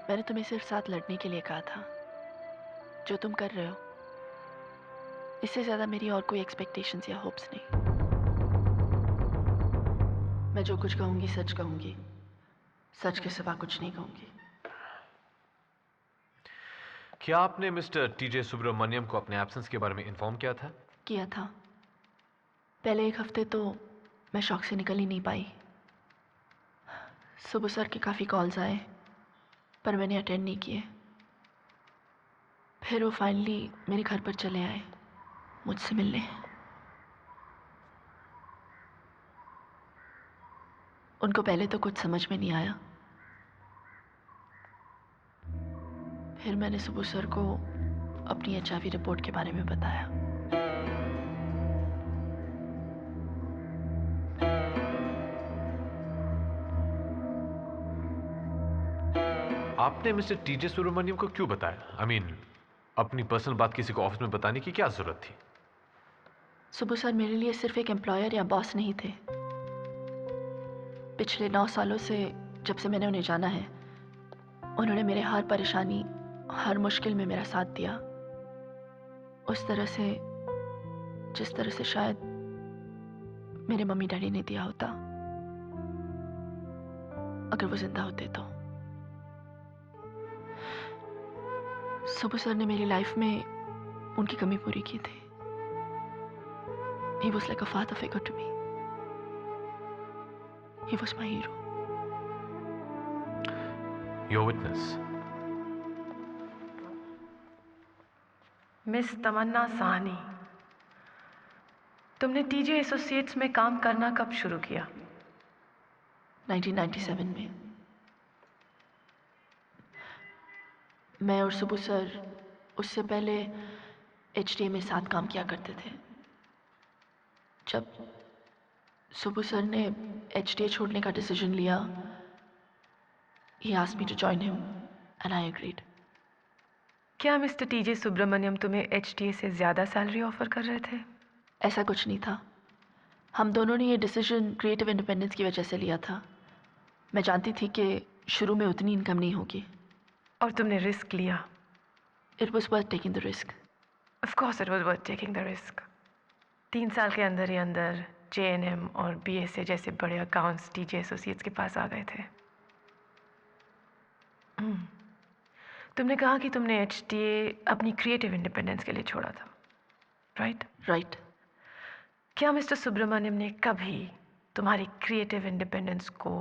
मैंने तुम्हें सिर्फ साथ लड़ने के लिए कहा था। जो तुम कर रहे हो, इससे ज्यादा मेरी और कोई एक्सपेक्टेशंस या होप्स नहीं। मैं जो कुछ कहूंगी सच कहूंगी, सच के सिवा कुछ नहीं कहूंगी। क्या आपने मिस्टर टीजे सुब्रमण्यम को अपने एब्सेंस के बारे में इन्फॉर्म किया था? किया था। पहले 1 हफ्ते तो मैं शॉक से निकल ही नहीं पाई। सुबह सर के काफ़ी कॉल्स आए पर मैंने अटेंड नहीं किए। फिर वो फाइनली मेरे घर पर चले आए मुझसे मिलने। उनको पहले तो कुछ समझ में नहीं आया। फिर मैंने सुबह सर को अपनी HIV रिपोर्ट के बारे में बताया। आपने मिस्टर टीजे सुब्रमण्यम को क्यों बताया? I mean, अपनी पर्सनल बात किसी को ऑफिस में बताने की क्या जरूरत थी? सुबह सर मेरे लिए सिर्फ एक एम्प्लॉयर या बॉस नहीं थे। पिछले 9 सालों से जब से मैंने उन्हें जाना है, उन्होंने मेरे हर परेशानी, हर मुश्किल में मेरा साथ दिया। उस तरह से जिस तरह से शायद मेरे मम्मी डैडी ने दिया होता अगर वो जिंदा होते तो। सुबह सर ने मेरी लाइफ में उनकी कमी पूरी की थी। He was like a father figure to me. He was my hero. Your witness. Miss Tamanna Sahni, तुमने टीजे एसोसिएट्स में काम करना कब शुरू किया? 1997 में। मैं और सुबह सर उससे पहले HDA में साथ काम किया करते थे। सुबह सर ने HTA छोड़ने का डिसीजन लिया. He asked me to join him and I agreed. क्या मिस्टर टीजे सुब्रमण्यम तुम्हें HTA से ज़्यादा सैलरी ऑफर कर रहे थे? ऐसा कुछ नहीं था. हम दोनों ने ये डिसीजन क्रिएटिव इंडिपेंडेंस की वजह से लिया था. मैं जानती थी कि शुरू में उतनी इनकम नहीं होगी. और तुमने रिस्क लिया. It was worth taking the risk. Of course it was worth taking the risk. 3 साल के अंदर ही अंदर JNM और BSA जैसे बड़े अकाउंट्स टीजे एसोसिएट्स के पास आ गए थे. तुमने कहा कि तुमने HTA अपनी क्रिएटिव इंडिपेंडेंस के लिए छोड़ा था, राइट? राइट. क्या मिस्टर सुब्रमण्यम ने कभी तुम्हारी क्रिएटिव इंडिपेंडेंस को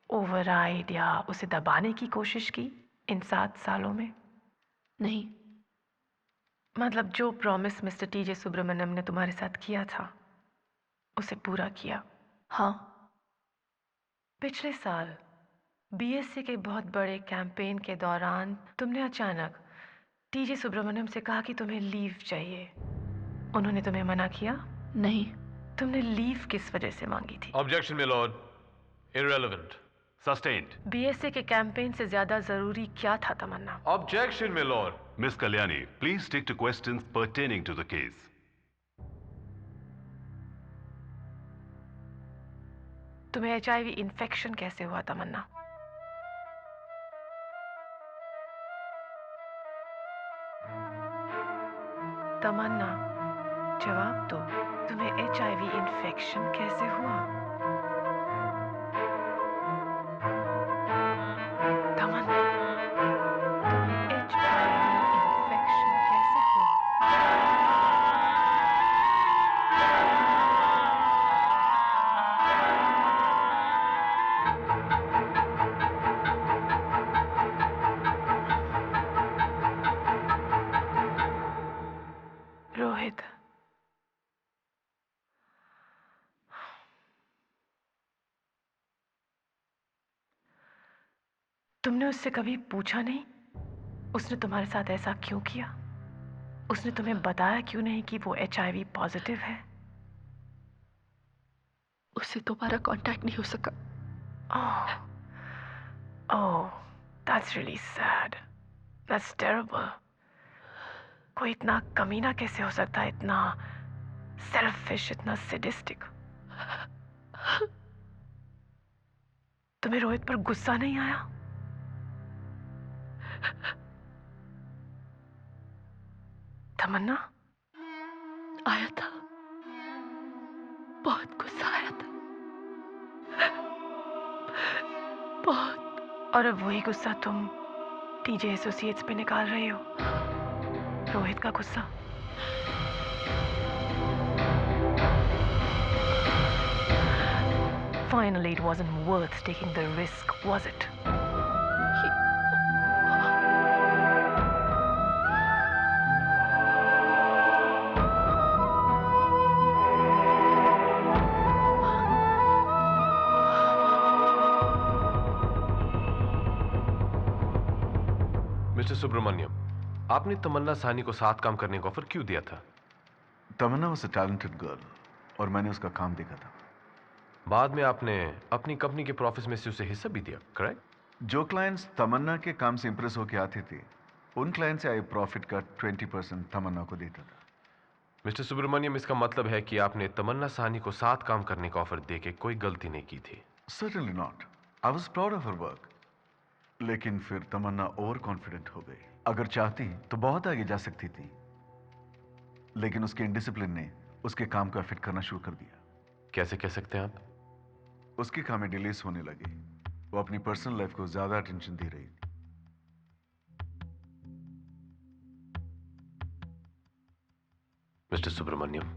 ओवरराइड या उसे दबाने की कोशिश की इन 7 सालों में? नहीं. मतलब जो प्रॉमिस मिस्टर टीजे सुब्रमण्यम ने तुम्हारे साथ किया था उसे पूरा किया? हाँ. पिछले साल BSA के बहुत बड़े कैंपेन के दौरान तुमने अचानक टीजे सुब्रमण्यम से कहा कि तुम्हें लीव चाहिए. उन्होंने तुम्हें मना किया? नहीं. तुमने लीव किस वजह से मांगी थी? Objection my lord. Irrelevant. Sustained. BSA के कैंपेन से ज्यादा जरूरी क्या था Tamanna? Objection my lord. Miss Kalyani, please stick to questions pertaining to the case. तुम्हें HIV इन्फेक्शन कैसे हुआ तमन्ना? तमन्ना जवाब दो. तुम्हें HIV इन्फेक्शन कैसे हुआ? तमन्ना तुम्हें HIV इन्फेक्शन कैसे हुआ? रोहित, तुमने उससे कभी पूछा नहीं उसने तुम्हारे साथ ऐसा क्यों किया? उसने तुम्हें बताया क्यों नहीं कि वो HIV पॉजिटिव है? उससे दोबारा कांटेक्ट नहीं हो सका. Oh, that's really sad. That's terrible. कोई इतना कमीना कैसे हो सकता है, इतना सेल्फिश, इतना सैडिस्टिक? तुम्हें रोहित पर गुस्सा नहीं आया? तमन्ना? आया था. बहुत गुस्सा आया था. बहुत. और अब वही गुस्सा तुम टीजे एसोसिएट्स पे निकाल रही हो? रोहित का गुस्सा? Finally, it wasn't worth taking the risk, was it? Mister Subramaniam, आपने तमन्ना सानी को साथ काम करने का ऑफर क्यों दिया था? तमन्ना वाज अ टैलेंटेड गर्ल और मैंने उसका काम देखा था. बाद में आपने अपनी कंपनी के प्रॉफिट्स में से उसे हिस्सा भी दिया, करेक्ट? जो क्लाइंट्स तमन्ना के काम से इंप्रेस होकर आते थे उन क्लाइंट से आई प्रॉफिट का 20% तमन्ना को देता था. मिस्टर सुब्रमण्यम, इसका मतलब है कि आपने तमन्ना सानी को साथ काम करने का ऑफर देके कोई गलती नहीं की थी? Certainly not. I was proud of her work. लेकिन फिर तमन्ना ओवर कॉन्फिडेंट हो गई. अगर चाहती तो बहुत आगे जा सकती थी, लेकिन उसके इंडिसिप्लिन ने उसके काम को अफेक्ट करना शुरू कर दिया. कैसे कह सकते हैं आप? उसकी कामें डिलीज होने लगी. वो अपनी पर्सनल लाइफ को ज्यादा अटेंशन दे रही थी. मिस्टर सुब्रमण्यम,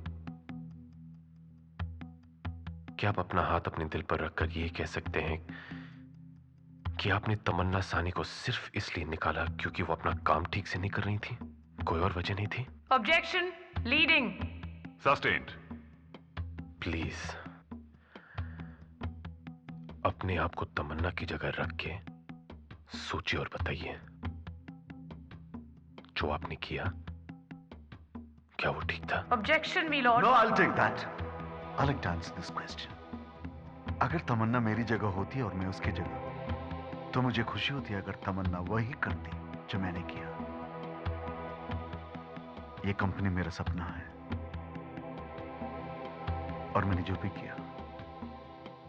क्या आप अपना हाथ अपने दिल पर रखकर यह कह सकते हैं कि आपने तमन्ना सानी को सिर्फ इसलिए निकाला क्योंकि वो अपना काम ठीक से नहीं कर रही थी? कोई और वजह नहीं थी? Objection, leading. Sustained. प्लीज अपने आप को तमन्ना की जगह रख के सोचिए और बताइए, जो आपने किया क्या वो ठीक था? Objection, my lord. No, I'll take that. I'll like to answer this question. अगर तमन्ना मेरी जगह होती और मैं उसकी जगह, तो मुझे खुशी होती अगर तमन्ना वही करती जो मैंने किया। ये कंपनी मेरा सपना है और मैंने जो भी किया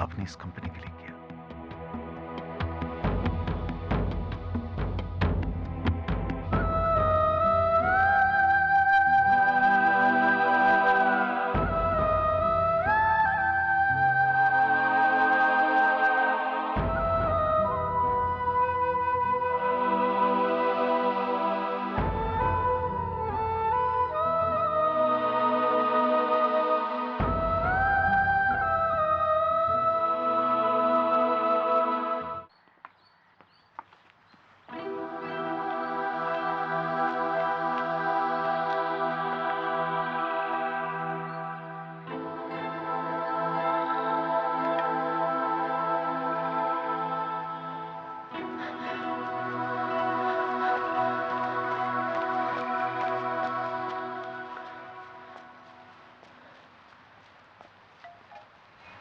अपनी इस कंपनी के लिए किया।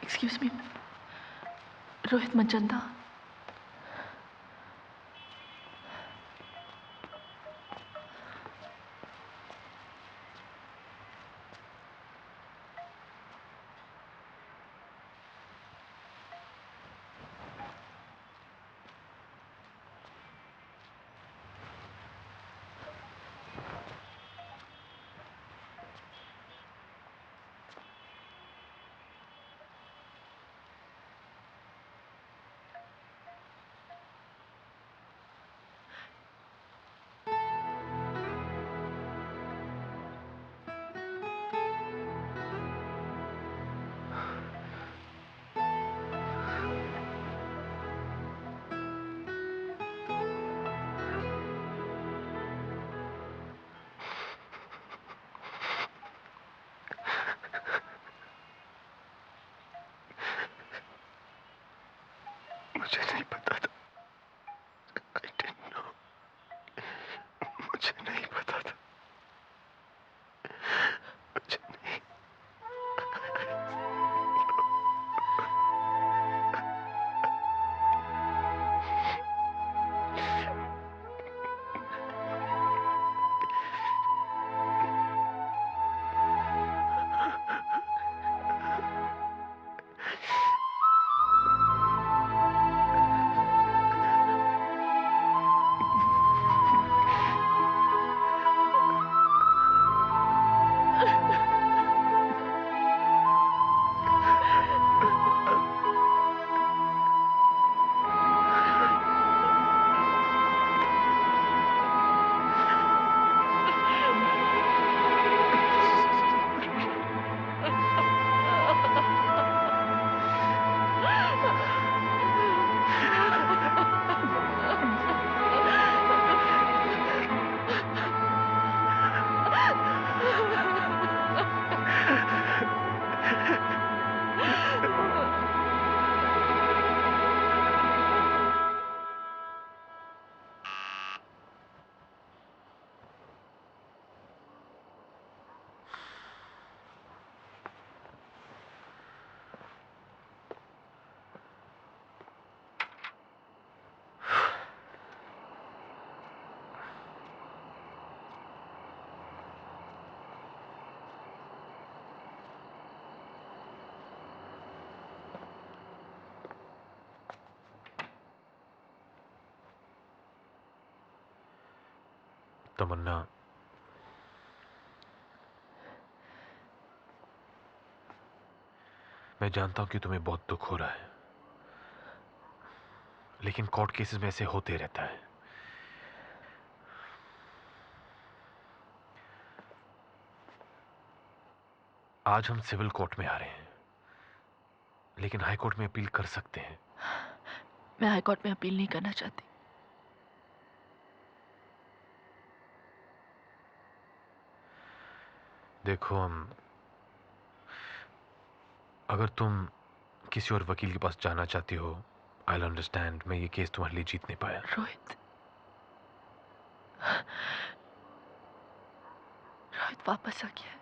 Excuse me, Rohit Manchanda. मुझे नहीं पता था। I didn't know. मुझे नहीं पता था। मुझे नहीं। तमन्ना, मैं जानता हूं कि तुम्हें बहुत दुख हो रहा है, लेकिन कोर्ट केसेस में ऐसे होते रहता है। आज हम सिविल कोर्ट में आ रहे हैं, लेकिन हाई कोर्ट में अपील कर सकते हैं। मैं हाई कोर्ट में अपील नहीं करना चाहती। देखो, अगर तुम किसी और वकील के पास जाना चाहती हो, आई विल अंडरस्टैंड। मैं ये केस तुम्हारे लिए जीत नहीं पाया। रोहित वापस आ गया है।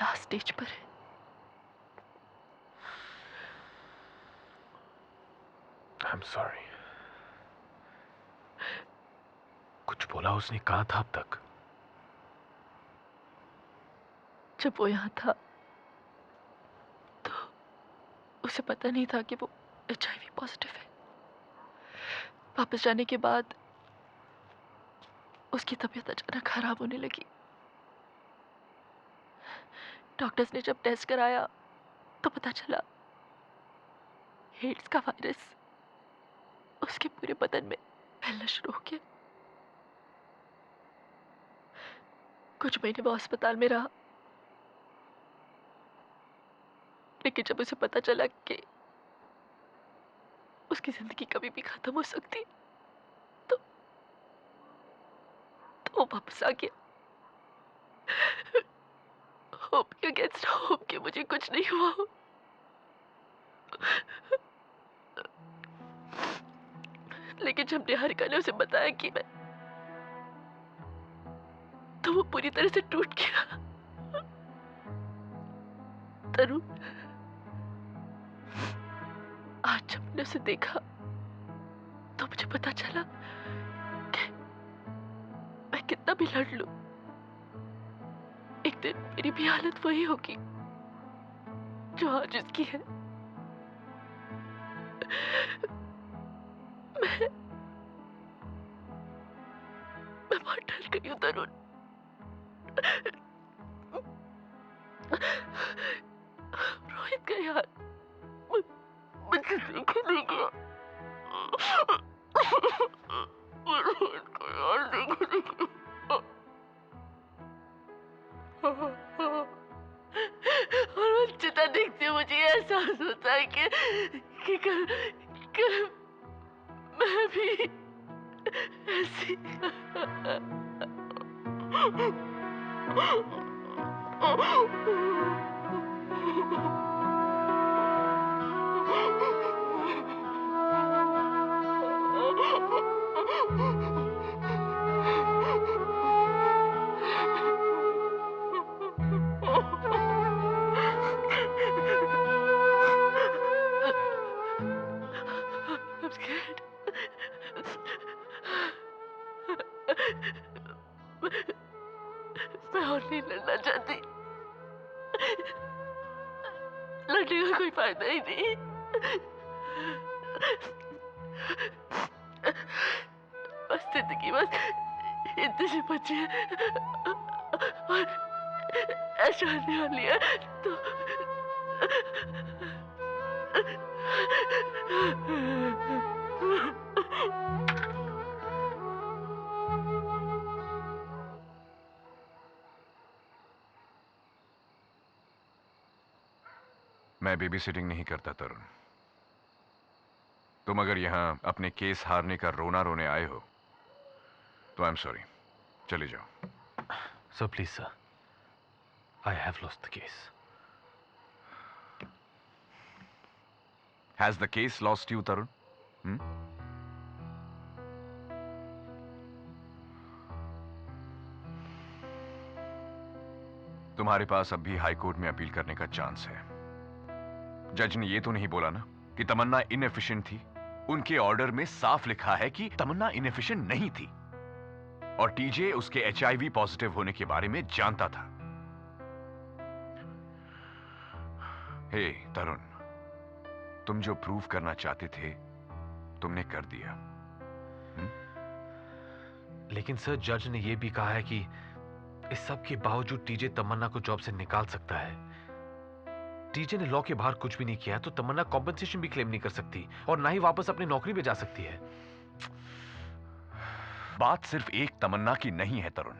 लास्ट स्टेज पर है। I'm sorry. कुछ बोला उसने? कहा था अब तक? जब वो यहाँ था तो उसे पता नहीं था कि वो HIV पॉजिटिव है। वापस जाने के बाद उसकी तबीयत अचानक खराब होने लगी। डॉक्टर्स ने जब टेस्ट कराया तो पता चला एड्स का वायरस उसके पूरे बदन में फैलना शुरू हो गया। कुछ महीने वो अस्पताल में रहा, लेकिन जब उसे पता चला कि उसकी जिंदगी कभी भी खत्म हो सकती है, तो वो वापस आ गया। होप के अगेंस्ट होप के मुझे कुछ नहीं हुआ हो। लेकिन जब निहारिका ने उसे बताया कि मैं, तो वो पूरी तरह से टूट गया। तरुण, आज जब मैंने उसे देखा तो मुझे पता चला कि मैं कितना भी लड़ लूं, एक दिन मेरी भी हालत वही होगी जो आज उसकी है। मैं बहुत डर गई हूं तरुण। रोहित का यार मुझे देखे नहीं गया। रोहित का यार देखे नहीं गया। और वो चिता देखते मुझे एहसास होता है कि कल मैं भी ऐसी I'm scared. मैं और नहीं लड़ना चाहती। लड़ने का कोई फायदा ही नहीं। बस जिंदगी बस इतनी सी बची है और ऐसा आने वाली है तो मैं बेबी सिटिंग नहीं करता तरुण। तुम अगर यहां अपने केस हारने का रोना रोने आए हो तो आई एम सॉरी, चले जाओ। Sir please sir, I have lost the case. Has the case lost you Tarun? तुम्हारे पास अब भी हाई कोर्ट में अपील करने का चांस है। जज ने यह तो नहीं बोला ना कि तमन्ना इनएफिशिएंट थी। उनके ऑर्डर में साफ लिखा है कि तमन्ना इनएफिशिएंट नहीं थी और टीजे उसके एचआईवी पॉजिटिव होने के बारे में जानता था। हे तरुण, तुम जो प्रूव करना चाहते थे तुमने कर दिया। लेकिन सर जज ने यह भी कहा है कि इस सब के बावजूद टीजे तमन्ना को जॉब से निकाल सकता है। टीजे ने लॉ के बाहर कुछ भी नहीं किया तो तमन्ना कॉम्पेंसेशन भी क्लेम नहीं कर सकती और ना ही वापस अपनी नौकरी पे जा सकती है। बात सिर्फ एक तमन्ना की नहीं है तरुण,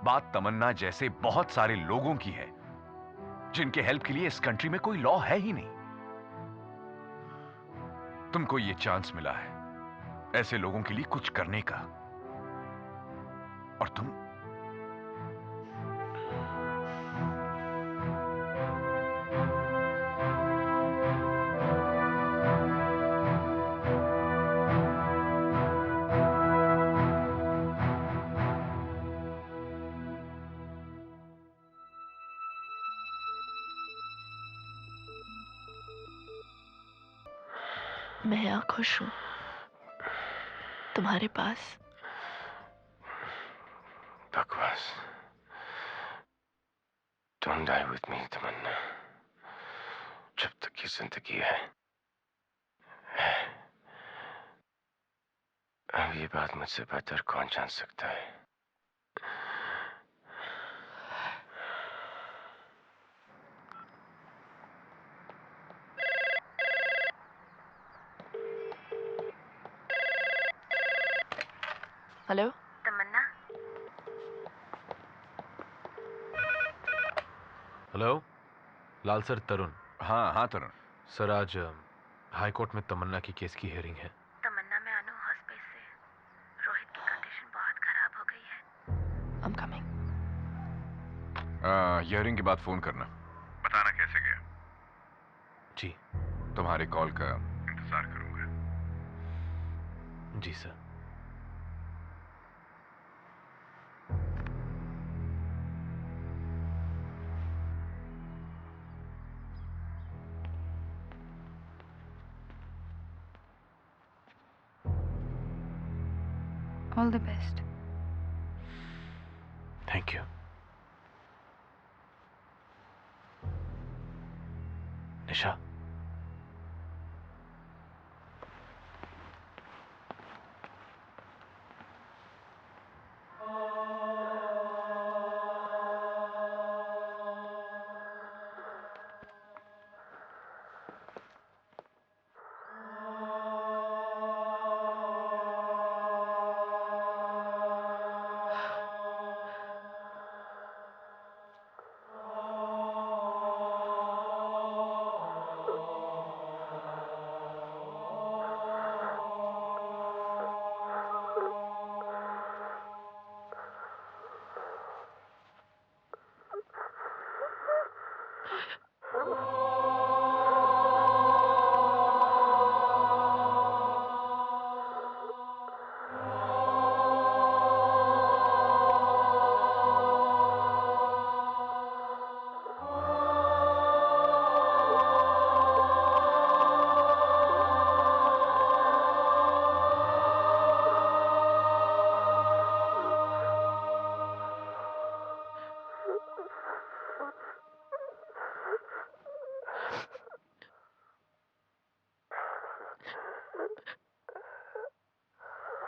बात तमन्ना जैसे बहुत सारे लोगों की है जिनके हेल्प के लिए इस कंट्री में कोई लॉ है ही नहीं। तुमको ये चांस मिला है ऐसे लोगों के लिए कुछ करने का और तुम मैं यहाँ खुश हूँ तुम्हारे पास। बकवास। Don't die with me, तमन्ना। जब तक ये जिंदगी है, अब ये बात मुझसे बेहतर कौन जान सकता है? हेलो तमन्ना। हेलो लाल सर, तरुण। हाँ तरुण। सर आज हाई कोर्ट में तमन्ना की केस की हियरिंग है। तमन्ना, मैं अनु हॉस्पिटल से। रोहित की कंडीशन बहुत खराब हो गई है। I'm coming. हियरिंग के बाद फोन करना, बताना कैसे गया। जी। तुम्हारे कॉल का इंतजार करूंगा। जी sir. All the best. Thank you. Nisha,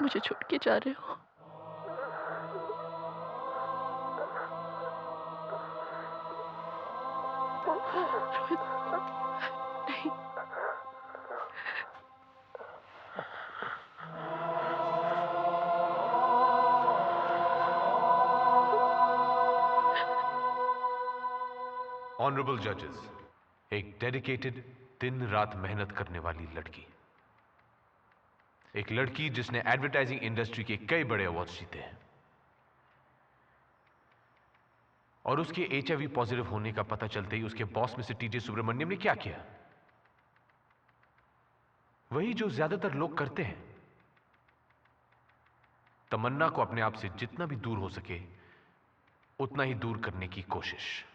मुझे छोड़ के जा रहे हो? रोहित, नहीं। ऑनरेबल जजेस, एक डेडिकेटेड दिन रात मेहनत करने वाली लड़की, एक लड़की जिसने एडवर्टाइजिंग इंडस्ट्री के कई बड़े अवार्ड्स जीते हैं और उसके HIV पॉजिटिव होने का पता चलते ही उसके बॉस मिस्टर TJ सुब्रमण्यम ने क्या किया? वही जो ज्यादातर लोग करते हैं, तमन्ना को अपने आप से जितना भी दूर हो सके उतना ही दूर करने की कोशिश।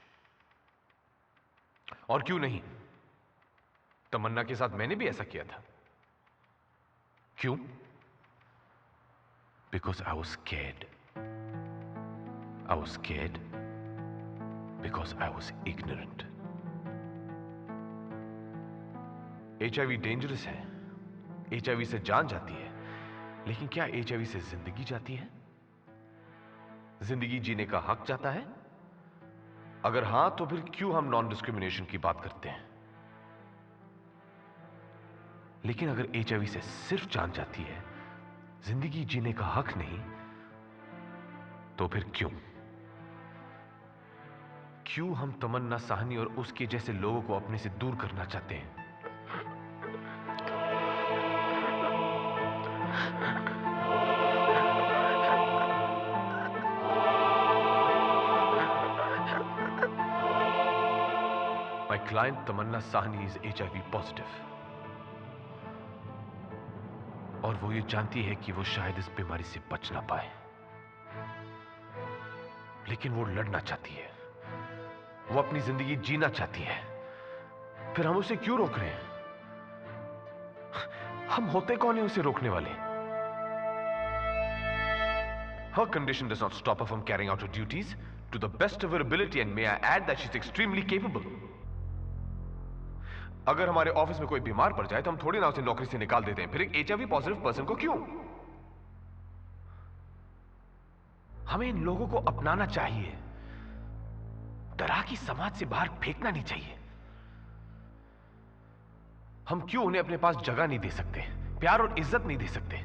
और क्यों नहीं, तमन्ना के साथ मैंने भी ऐसा किया था। क्यों? Because I was scared. I was scared because I was ignorant. HIV dangerous है, HIV से जान जाती है, लेकिन क्या HIV से जिंदगी जाती है? जिंदगी जीने का हक जाता है? अगर हां तो फिर क्यों हम नॉन डिस्क्रिमिनेशन की बात करते हैं? लेकिन अगर HIV से सिर्फ जान जाती है, जिंदगी जीने का हक नहीं, तो फिर क्यों? क्यों हम तमन्ना साहनी और उसके जैसे लोगों को अपने से दूर करना चाहते हैं? My client Tamannaah Sahni is HIV positive. और वो ये जानती है कि वो शायद इस बीमारी से बच ना पाए, लेकिन वो लड़ना चाहती है, वो अपनी जिंदगी जीना चाहती है। फिर हम उसे क्यों रोक रहे हैं? हम होते कौन है उसे रोकने वाले? Her condition does not stop her from carrying out her duties to the best of her ability, and may I add that she's extremely capable. अगर हमारे ऑफिस में कोई बीमार पड़ जाए तो हम थोड़ी ना उसे नौकरी से निकाल देते हैं, फिर एक HIV पॉजिटिव पर्सन को क्यों? हमें इन लोगों को अपनाना चाहिए, डरा की समाज से बाहर फेंकना नहीं चाहिए। हम क्यों उन्हें अपने पास जगह नहीं दे सकते, प्यार और इज्जत नहीं दे सकते?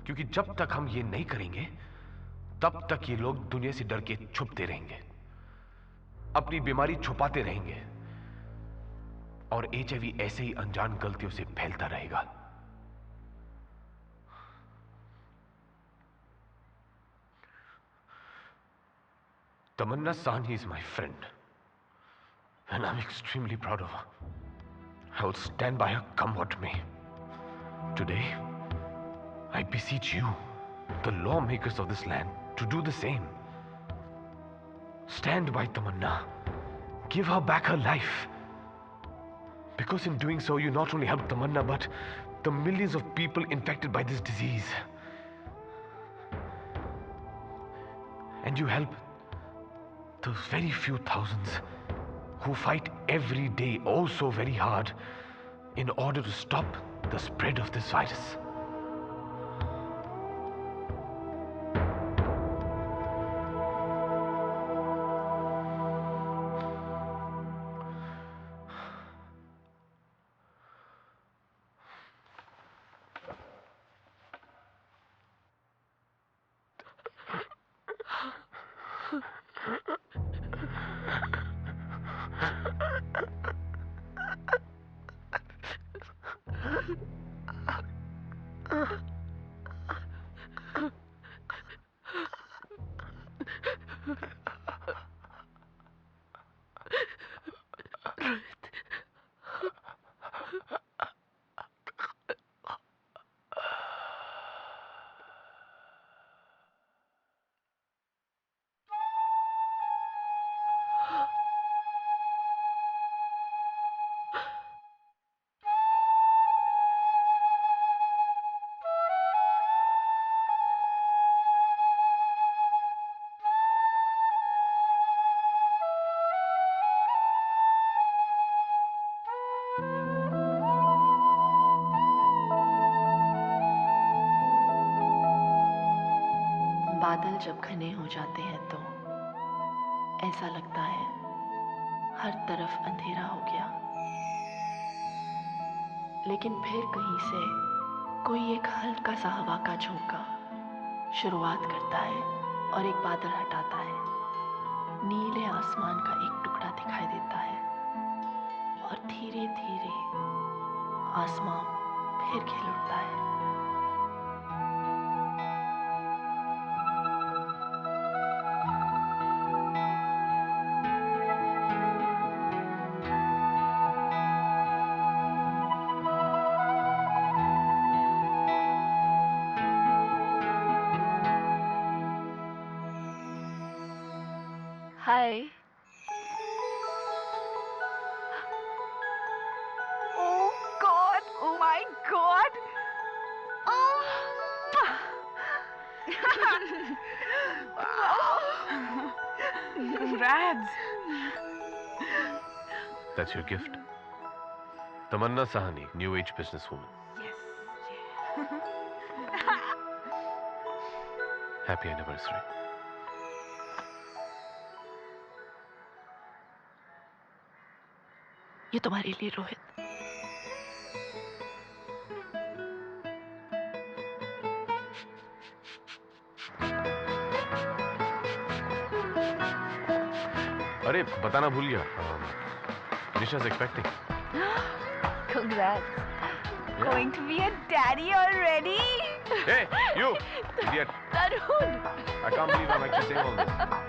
क्योंकि जब तक हम ये नहीं करेंगे तब तक ये लोग दुनिया से डर के छुपते रहेंगे, अपनी बीमारी छुपाते रहेंगे, और HIV ऐसे ही अनजान गलतियों से फैलता रहेगा। Tamanna Sahni is my friend, and I'm extremely proud of her. I will stand by her come what may. Today, I beseech you, the lawmakers of this land, to do the same. Stand by Tamanna. Give her back her life. Because in doing so, you not only help Tamanna, but the millions of people infected by this disease. And you help those very few thousands who fight every day oh so very hard in order to stop the spread of this virus. बादल जब घने हो जाते हैं तो ऐसा लगता है हर तरफ अंधेरा हो गया, लेकिन फिर कहीं से कोई एक हल्का सा हवा का झोंका शुरुआत करता है और एक बादल हटाता है। नीले आसमान का एक टुकड़ा दिखाई देता है और धीरे धीरे आसमान फिर खिल उठता है। Hi. Oh God! Oh my God! Oh! Wow! Congrats! That's your gift. Tamanna Sahni, new age businesswoman. Yes. Happy anniversary. ये तुम्हारे लिए रोहित। अरे बताना भूल गया, Nisha's expecting. Congrats! Going to be a daddy already? Hey, you idiot! Tarun! I can't believe I'm actually saying all this.